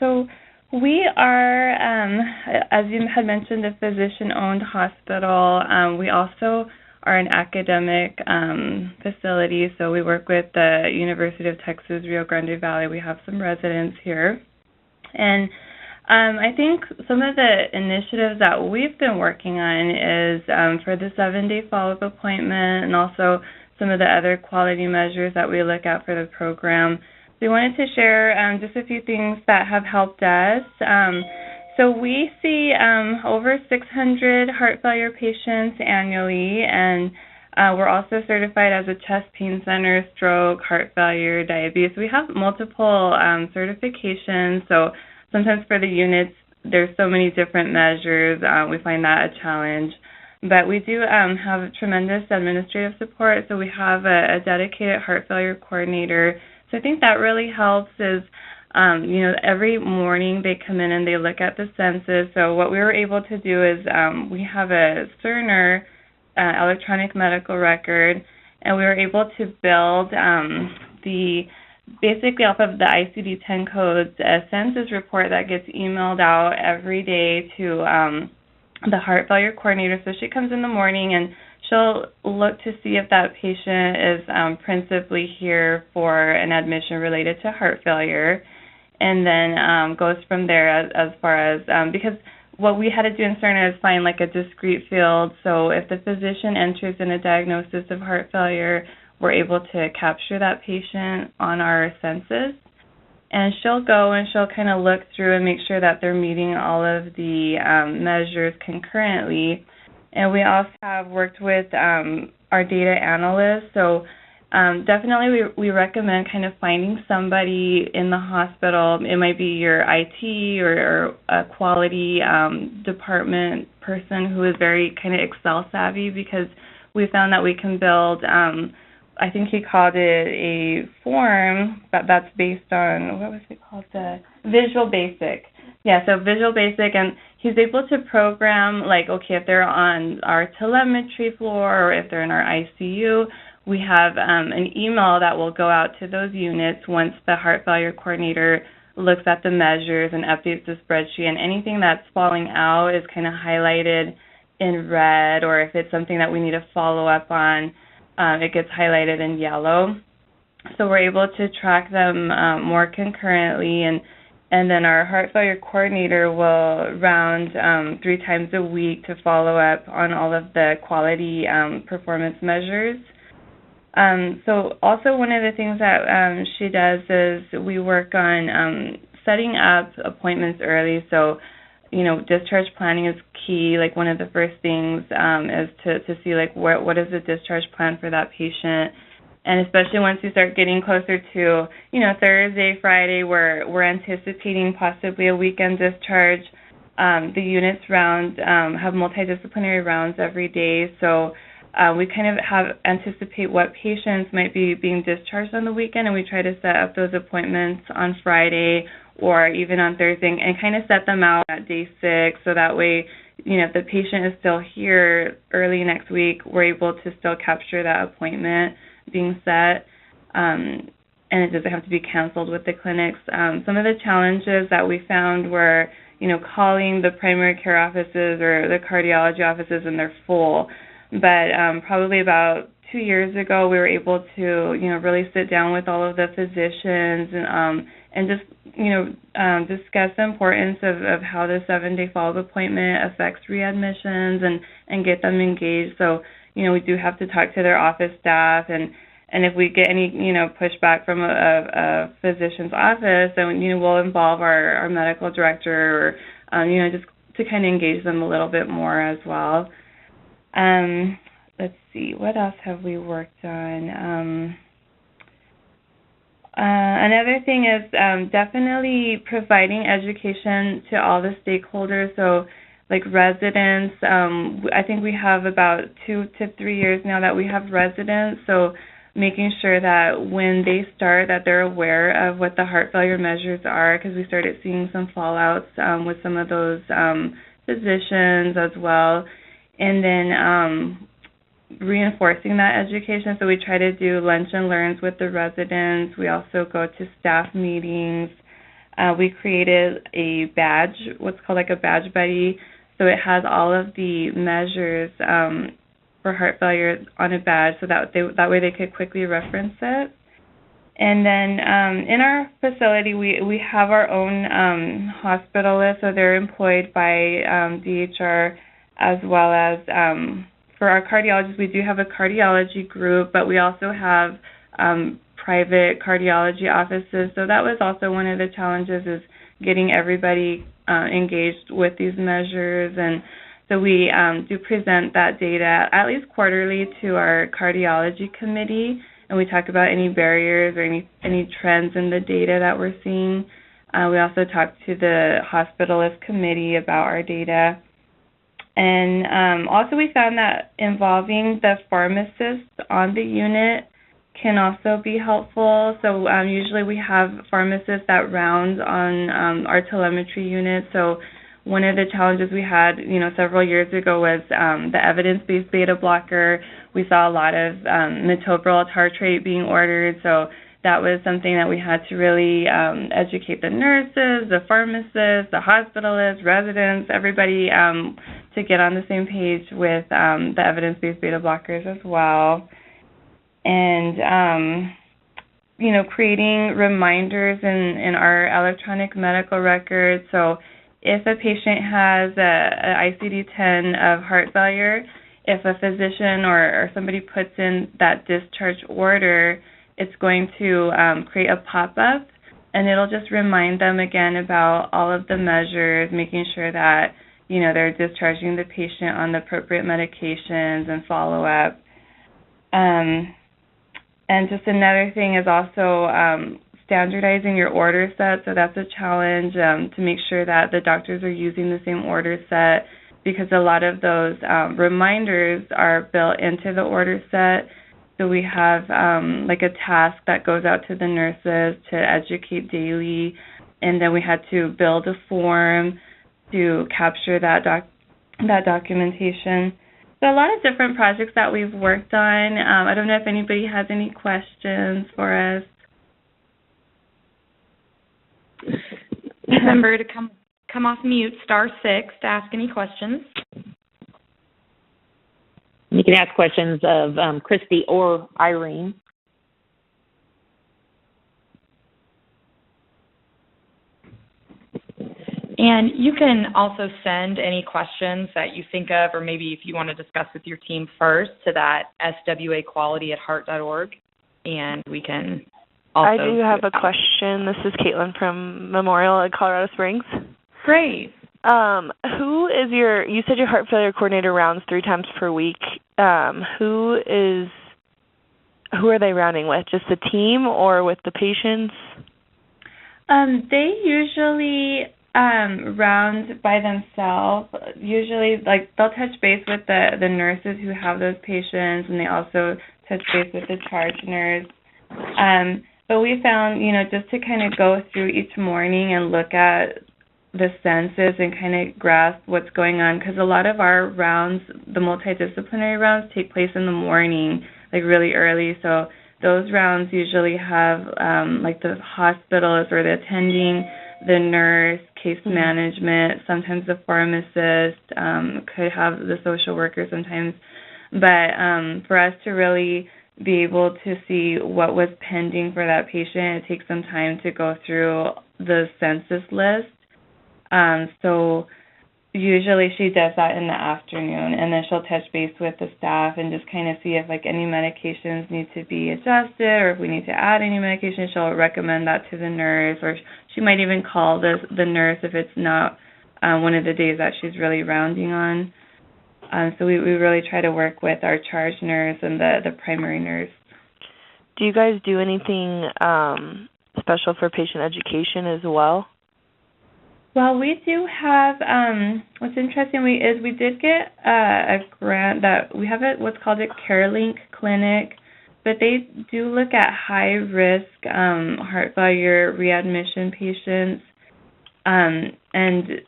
So we are, as you had mentioned, a physician-owned hospital. We also are an academic facility, so we work with the University of Texas, Rio Grande Valley. We have some residents here. And I think some of the initiatives that we've been working on is for the 7-day follow-up appointment, and also some of the other quality measures that we look at for the program. We wanted to share just a few things that have helped us. So we see over 600 heart failure patients annually, and we're also certified as a chest pain center, stroke, heart failure, diabetes. We have multiple certifications, so sometimes for the units, there's so many different measures. We find that a challenge. But we do have tremendous administrative support, so we have a dedicated heart failure coordinator. So I think that really helps is, every morning they come in and they look at the census. So what we were able to do is we have a Cerner electronic medical record, and we were able to build the basically off of the ICD-10 codes, a census report that gets emailed out every day to the heart failure coordinator. So she comes in the morning and she'll look to see if that patient is principally here for an admission related to heart failure, and then goes from there as far as, because what we had to do in Cerner is find like a discrete field. So if the physician enters in a diagnosis of heart failure, we're able to capture that patient on our census. And she'll go and she'll kind of look through and make sure that they're meeting all of the measures concurrently. And we also have worked with our data analysts. So definitely we recommend kind of finding somebody in the hospital. It might be your IT or a quality department person who is very kind of Excel savvy, because we found that we can build, I think he called it a form that's based on, what was it called? The Visual Basic. Yeah, so Visual Basic, and he's able to program, like, okay, if they're on our telemetry floor or if they're in our ICU, we have an email that will go out to those units once the heart failure coordinator looks at the measures and updates the spreadsheet, and anything that's falling out is kind of highlighted in red, or if it's something that we need to follow up on, it gets highlighted in yellow. So we're able to track them more concurrently, and then our heart failure coordinator will round 3 times a week to follow up on all of the quality performance measures. So also one of the things that she does is we work on setting up appointments early. So, you know, discharge planning is key. Like, one of the first things is to see, like, what is the discharge plan for that patient. And especially once you start getting closer to, you know, Thursday, Friday, we're anticipating possibly a weekend discharge. The units round have multidisciplinary rounds every day. So we kind of anticipate what patients might be being discharged on the weekend, and we try to set up those appointments on Friday or even on Thursday and kind of set them out at day 6, so that way, you know, if the patient is still here early next week, we're able to still capture that appointment being set, and it doesn't have to be canceled with the clinics. Some of the challenges that we found were, you know, calling the primary care offices or the cardiology offices and they're full. But probably about 2 years ago, we were able to, you know, really sit down with all of the physicians and just, you know, discuss the importance of how the 7-day follow-up appointment affects readmissions and get them engaged. So, you know, we do have to talk to their office staff, and if we get any, you know, pushback from a physician's office, then, you know, we'll involve our medical director or, you know, just to kind of engage them a little bit more as well. Let's see, what else have we worked on? Another thing is definitely providing education to all the stakeholders. So, like residents, I think we have about 2 to 3 years now that we have residents. So making sure that when they start that they're aware of what the heart failure measures are, because we started seeing some fallouts with some of those physicians as well. And then reinforcing that education. So we try to do lunch and learns with the residents. We also go to staff meetings. We created a badge, what's called like a badge buddy. So it has all of the measures for heart failure on a badge, so that way they could quickly reference it. And then in our facility, we have our own hospitalists, so they're employed by DHR, as well as for our cardiologists, we do have a cardiology group, but we also have private cardiology offices. So that was also one of the challenges, is getting everybody engaged with these measures. And so we do present that data at least quarterly to our cardiology committee, and we talk about any barriers or any trends in the data that we're seeing. We also talk to the hospitalist committee about our data. And also we found that involving the pharmacist on the unit can also be helpful. So usually we have pharmacists that round on our telemetry unit. So one of the challenges we had, you know, several years ago was the evidence-based beta blocker. We saw a lot of metoprolol tartrate being ordered. So that was something that we had to really educate the nurses, the pharmacists, the hospitalists, residents, everybody to get on the same page with the evidence-based beta blockers as well. And, creating reminders in our electronic medical records. So if a patient has an ICD-10 of heart failure, if a physician or somebody puts in that discharge order, it's going to create a pop-up, and it'll just remind them again about all of the measures, making sure that, they're discharging the patient on the appropriate medications and follow-up. And just another thing is also standardizing your order set. So that's a challenge to make sure that the doctors are using the same order set, because a lot of those reminders are built into the order set. So we have like a task that goes out to the nurses to educate daily, and then we had to build a form to capture that documentation. So a lot of different projects that we've worked on. I don't know if anybody has any questions for us. Remember to come off mute, *6 to ask any questions. You can ask questions of Christie or Irene. And you can also send any questions that you think of, or maybe if you want to discuss with your team first, to that swaquality@heart.org, and we can also... I do have a question. This is Caitlin from Memorial at Colorado Springs. Great. Who is you said your heart failure coordinator rounds 3 times per week. Who are they rounding with? Just the team or with the patients? They usually round by themselves. Usually, they'll touch base with the nurses who have those patients, and they also touch base with the charge nurse. But we found, just to kind of go through each morning and look at the census and kind of grasp what's going on, because a lot of our rounds, the multidisciplinary rounds, take place in the morning, really early. So those rounds usually have the hospitalist or the attending, the nurse, case management, sometimes the pharmacist, could have the social worker sometimes. But for us to really be able to see what was pending for that patient, it takes some time to go through the census list. So usually she does that in the afternoon, and then she'll touch base with the staff and just kind of see if any medications need to be adjusted, or if we need to add any medication. She'll recommend that to the nurse, or she might even call the nurse if it's not one of the days that she's really rounding on. So we really try to work with our charge nurse and the primary nurse. Do you guys do anything special for patient education as well? Well, we do have, what's interesting is we did get a grant that we have what's called a CareLink clinic, but they do look at high-risk heart failure readmission patients, and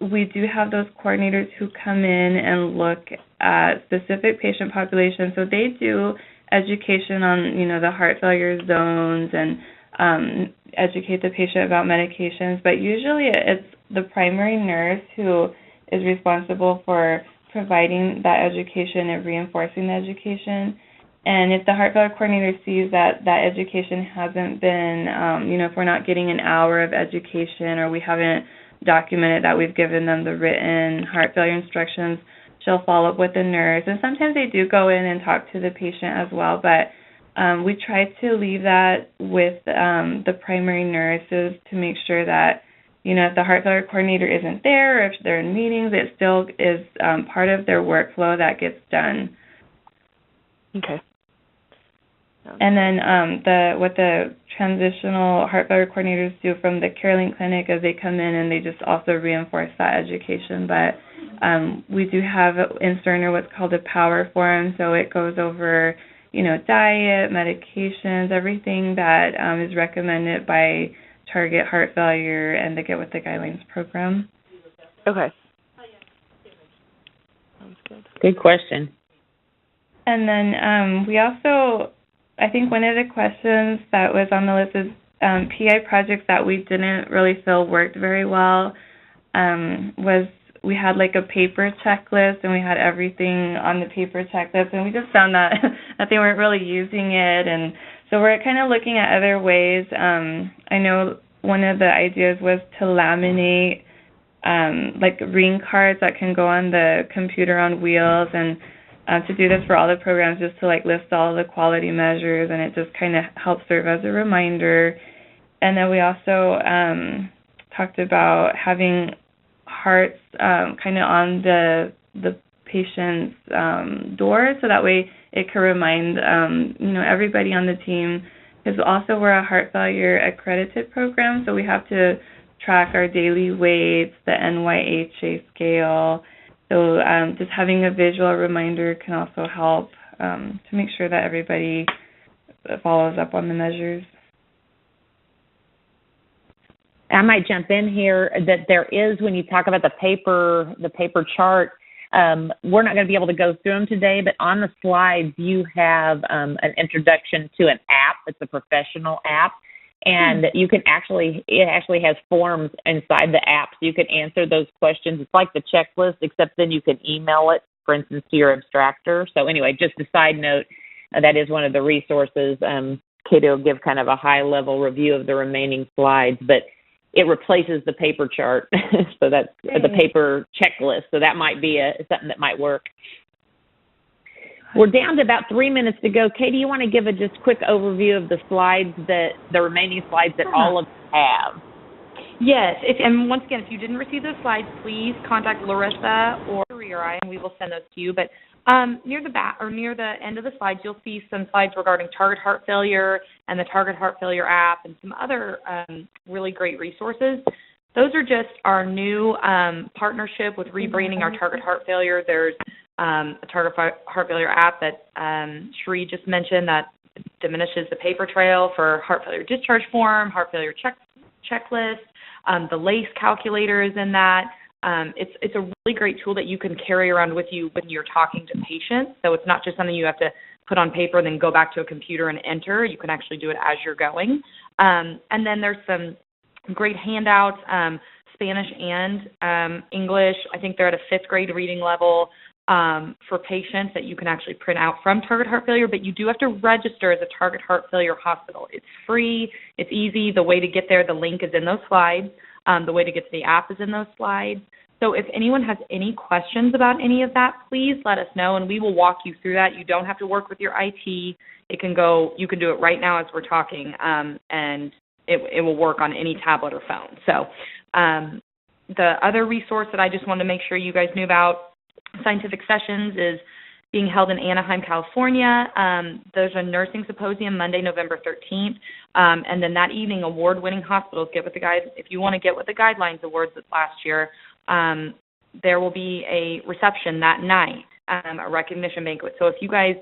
we do have those coordinators who come in and look at specific patient populations. So they do education on, the heart failure zones and educate the patient about medications, but usually it's the primary nurse who is responsible for providing that education and reinforcing the education. And if the heart failure coordinator sees that education hasn't been, if we're not getting an hour of education, or we haven't documented that we've given them the written heart failure instructions, she'll follow up with the nurse. And sometimes they do go in and talk to the patient as well, but we try to leave that with the primary nurses to make sure that, if the heart failure coordinator isn't there, or if they're in meetings, it still is part of their workflow that gets done. Okay. And then what the transitional heart failure coordinators do from the CareLink clinic is they come in and they just also reinforce that education. But we do have in Cerner what's called a power forum, so it goes over, diet, medications, everything that is recommended by Target Heart Failure and the Get With the Guidelines program. Okay. Sounds good. Good question. And then we also I think one of the questions that was on the list is PI projects that we didn't really feel worked very well. Was we had like a paper checklist and we had everything on the paper checklist, and we just found that that they weren't really using it, and so we're kind of looking at other ways. I know one of the ideas was to laminate like ring cards that can go on the computer on wheels, and to do this for all the programs, just to like list all the quality measures, and it just kind of helps serve as a reminder. And then we also talked about having hearts kind of on the patient's door, so that way it can remind everybody on the team, because also we're a heart failure accredited program, so we have to track our daily weights, the NYHA scale. So just having a visual reminder can also help to make sure that everybody follows up on the measures. I might jump in here that there is, when you talk about the paper chart, we're not going to be able to go through them today, but on the slides you have an introduction to an app. It's a professional app, and it actually has forms inside the app, so you can answer those questions. It's like the checklist, except then you can email it, for instance, to your Abstractor. So anyway, just a side note, that is one of the resources. Katie will give kind of a high-level review of the remaining slides, but it replaces the paper chart, so that's the paper checklist. So that might be something that might work. We're down to about 3 minutes to go. Katie, you want to give a just quick overview of the remaining slides that all of us have? Yes, and once again, if you didn't receive those slides, please contact Larissa or I, and we will send those to you. But near the end of the slides, you'll see some slides regarding target heart failure and the Target Heart Failure app and some other really great resources. Those are just our new partnership with rebranding our Target Heart Failure. There's a Target Heart Failure app that Sheree just mentioned that diminishes the paper trail for heart failure discharge form, heart failure checklist. The LACE calculator is in that. It's a really great tool that you can carry around with you when you're talking to patients. So it's not just something you have to put on paper and then go back to a computer and enter. You can actually do it as you're going. And then there's some great handouts, Spanish and English. I think they're at a 5th grade reading level for patients that you can actually print out from Target Heart Failure, but you do have to register as a Target Heart Failure hospital. It's free. It's easy. The way to get there, the link is in those slides. The way to get to the app is in those slides. So if anyone has any questions about any of that, please let us know, and we will walk you through that. You don't have to work with your IT. You can do it right now as we're talking, and it will work on any tablet or phone. So the other resource that I just wanted to make sure you guys knew about, Scientific Sessions, is being held in Anaheim, California. There's a nursing symposium Monday, November 13th, and then that evening, award-winning hospitals get with the guys. If you want to get with the Guidelines Awards this last year, there will be a reception that night, a recognition banquet. So if you guys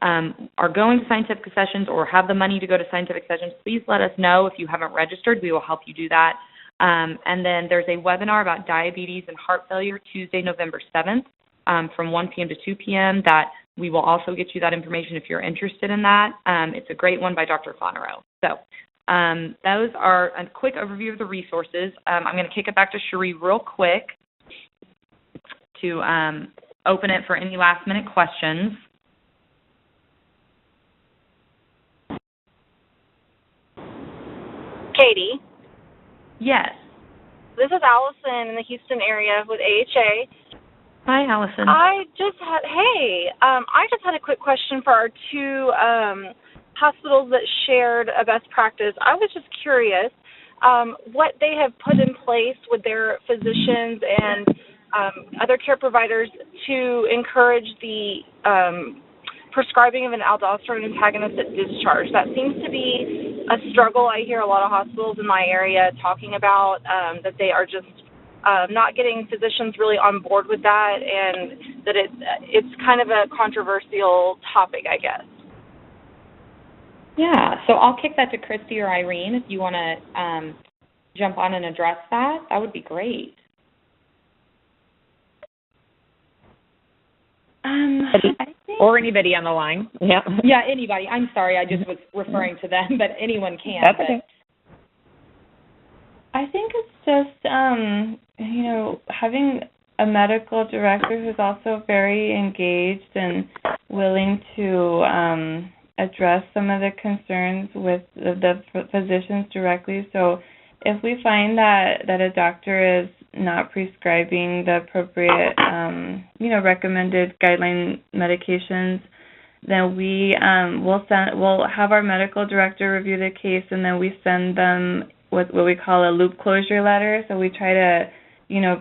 are going to Scientific Sessions or have the money to go to Scientific Sessions, please let us know. If you haven't registered, we will help you do that. And then there's a webinar about diabetes and heart failure Tuesday, November 7th. From 1 p.m. to 2 p.m. that we will also get you that information if you're interested in that. It's a great one by Dr. Fonero. So those are a quick overview of the resources. I'm going to kick it back to Sheree real quick to open it for any last-minute questions. Katie? Yes. This is Allison in the Houston area with AHA. Hi, Allison. I just had a quick question for our 2 hospitals that shared a best practice. I was just curious what they have put in place with their physicians and other care providers to encourage the prescribing of an aldosterone antagonist at discharge. That seems to be a struggle I hear a lot of hospitals in my area talking about, that they are just not getting physicians really on board with that, and that it's kind of a controversial topic, I guess. Yeah, so I'll kick that to Christie or Irene if you want to jump on and address that. That would be great. I Or anybody on the line. Yeah. Yeah, anybody. I'm sorry, I just was referring to them, but anyone can. That's okay. I think it's just, having a medical director who's also very engaged and willing to address some of the concerns with the physicians directly. So if we find that a doctor is not prescribing the appropriate, recommended guideline medications, then we'll have our medical director review the case, and then we send them what we call a loop closure letter. So we try to,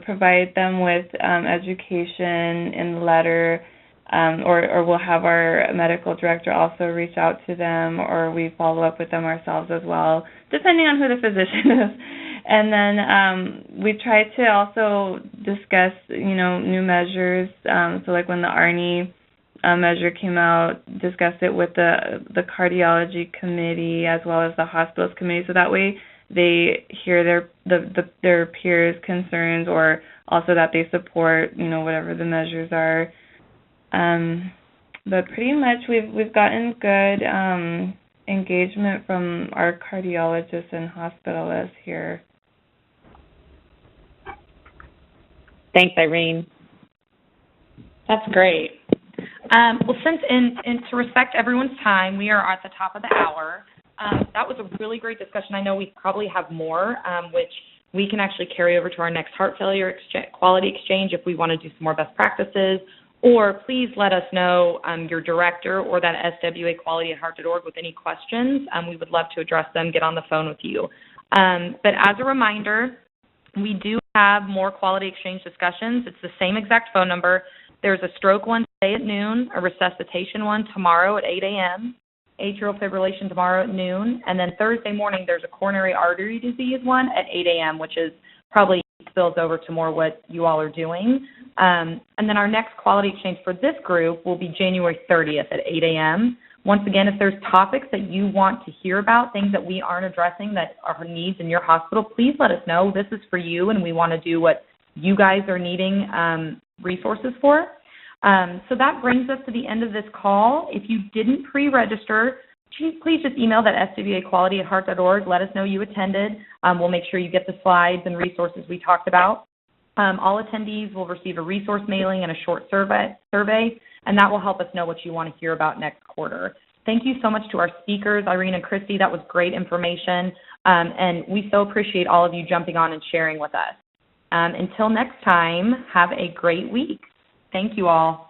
provide them with education in the letter, or we'll have our medical director also reach out to them, or we follow up with them ourselves as well, depending on who the physician is. And then we try to also discuss, new measures. So like when the Arnie measure came out, discuss it with the cardiology committee as well as the hospitals committee, so that way they hear their peers' concerns, or also that they support, whatever the measures are. But pretty much we've gotten good engagement from our cardiologists and hospitalists here. Thanks, Irene. That's great. Well, since and to respect everyone's time, we are at the top of the hour. That was a really great discussion. I know we probably have more, which we can actually carry over to our next heart failure quality exchange if we want to do some more best practices. Or please let us know your director or that SWAquality@heart.org with any questions. We would love to address them, get on the phone with you. But as a reminder, we do have more quality exchange discussions. It's the same exact phone number. There's a stroke one today at noon, a resuscitation one tomorrow at 8 a.m., atrial fibrillation tomorrow at noon, and then Thursday morning there's a coronary artery disease one at 8 a.m., which is probably spills over to more what you all are doing. And then our next quality exchange for this group will be January 30th at 8 a.m. Once again, if there's topics that you want to hear about, things that we aren't addressing that are needs in your hospital, please let us know. This is for you, and we want to do what you guys are needing resources for. So that brings us to the end of this call. If you didn't pre-register, please just email that SWAquality@heart.org. Let us know you attended. We'll make sure you get the slides and resources we talked about. All attendees will receive a resource mailing and a short survey, and that will help us know what you want to hear about next quarter. Thank you so much to our speakers, Irene and Christie. That was great information, and we so appreciate all of you jumping on and sharing with us. Until next time, have a great week. Thank you all.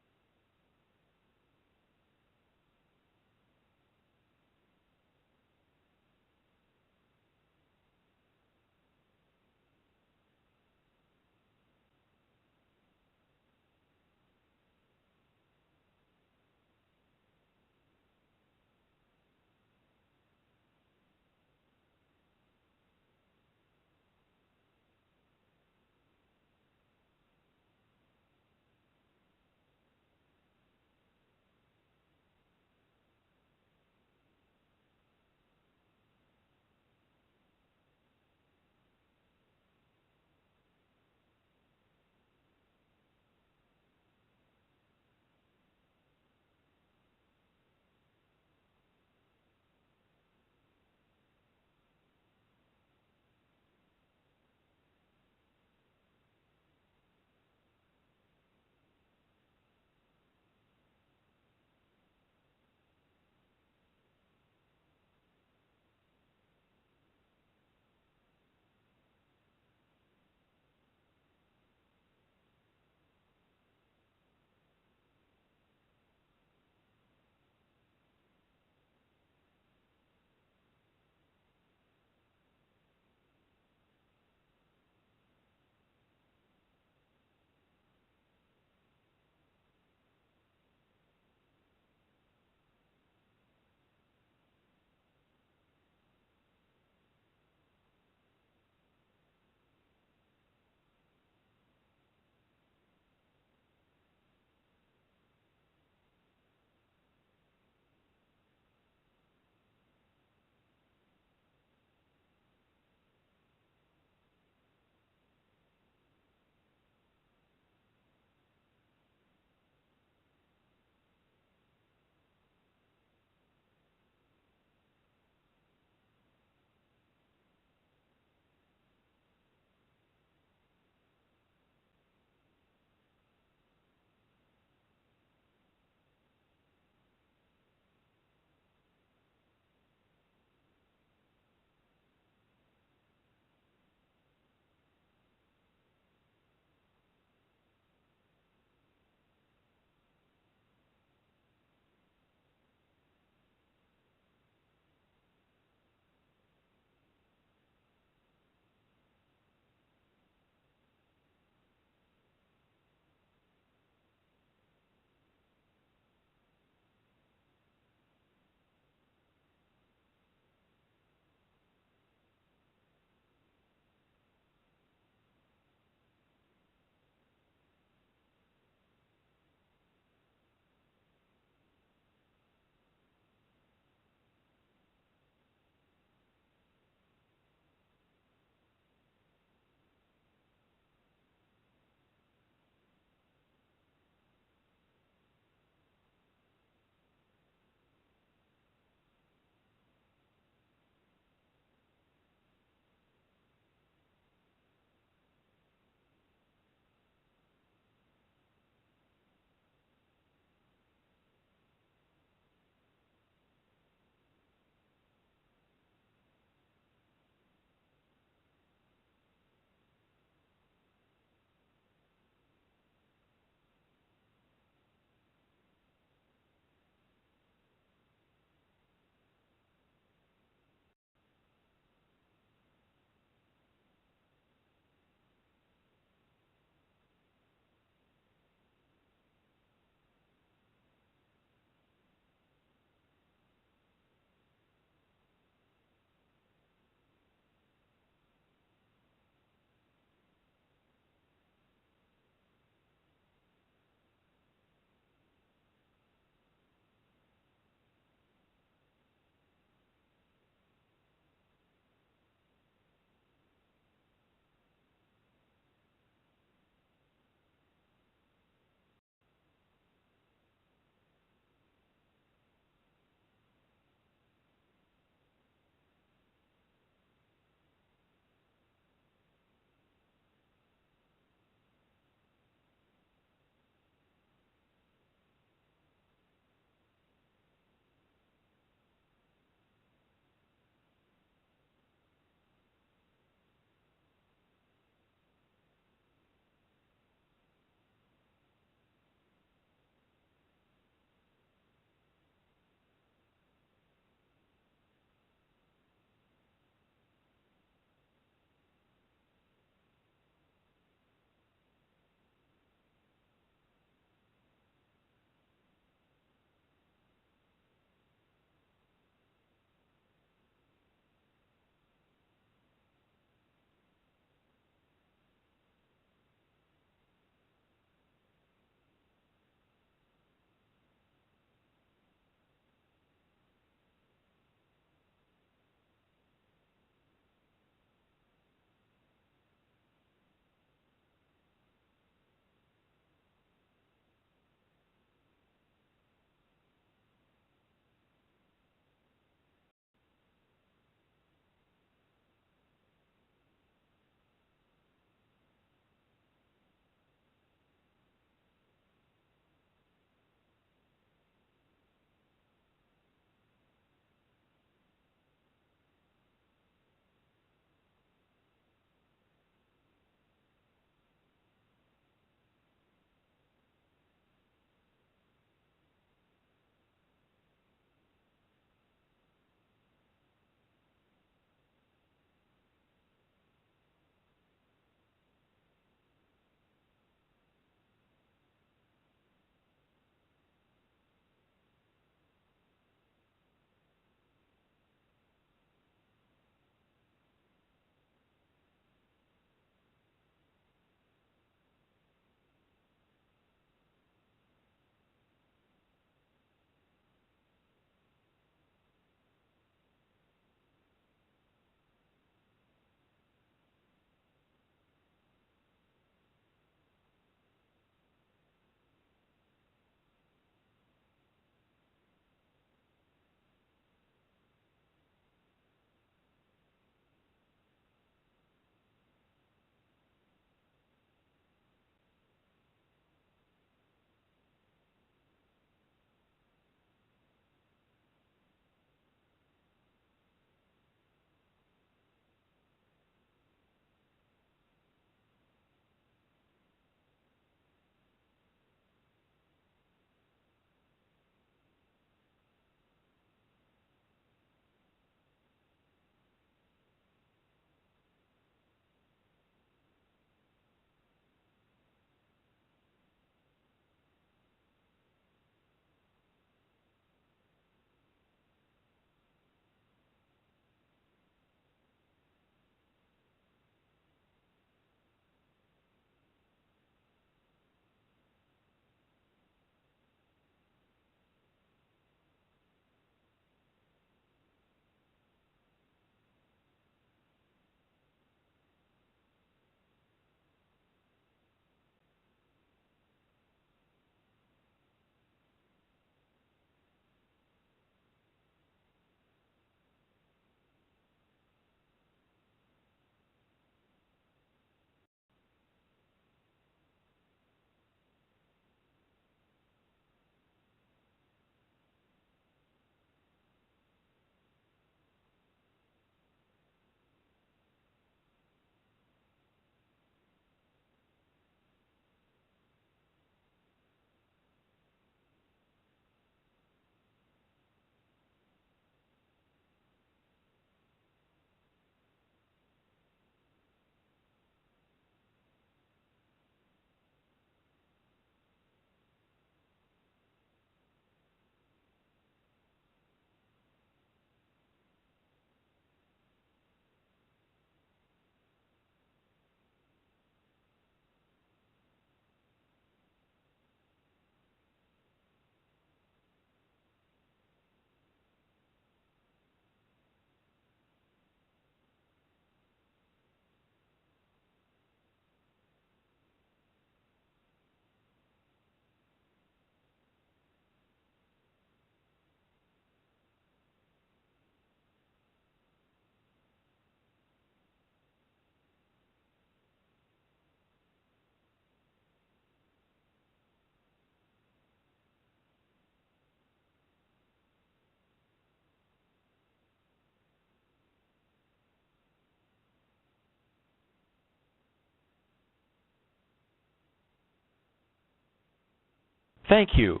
Thank you.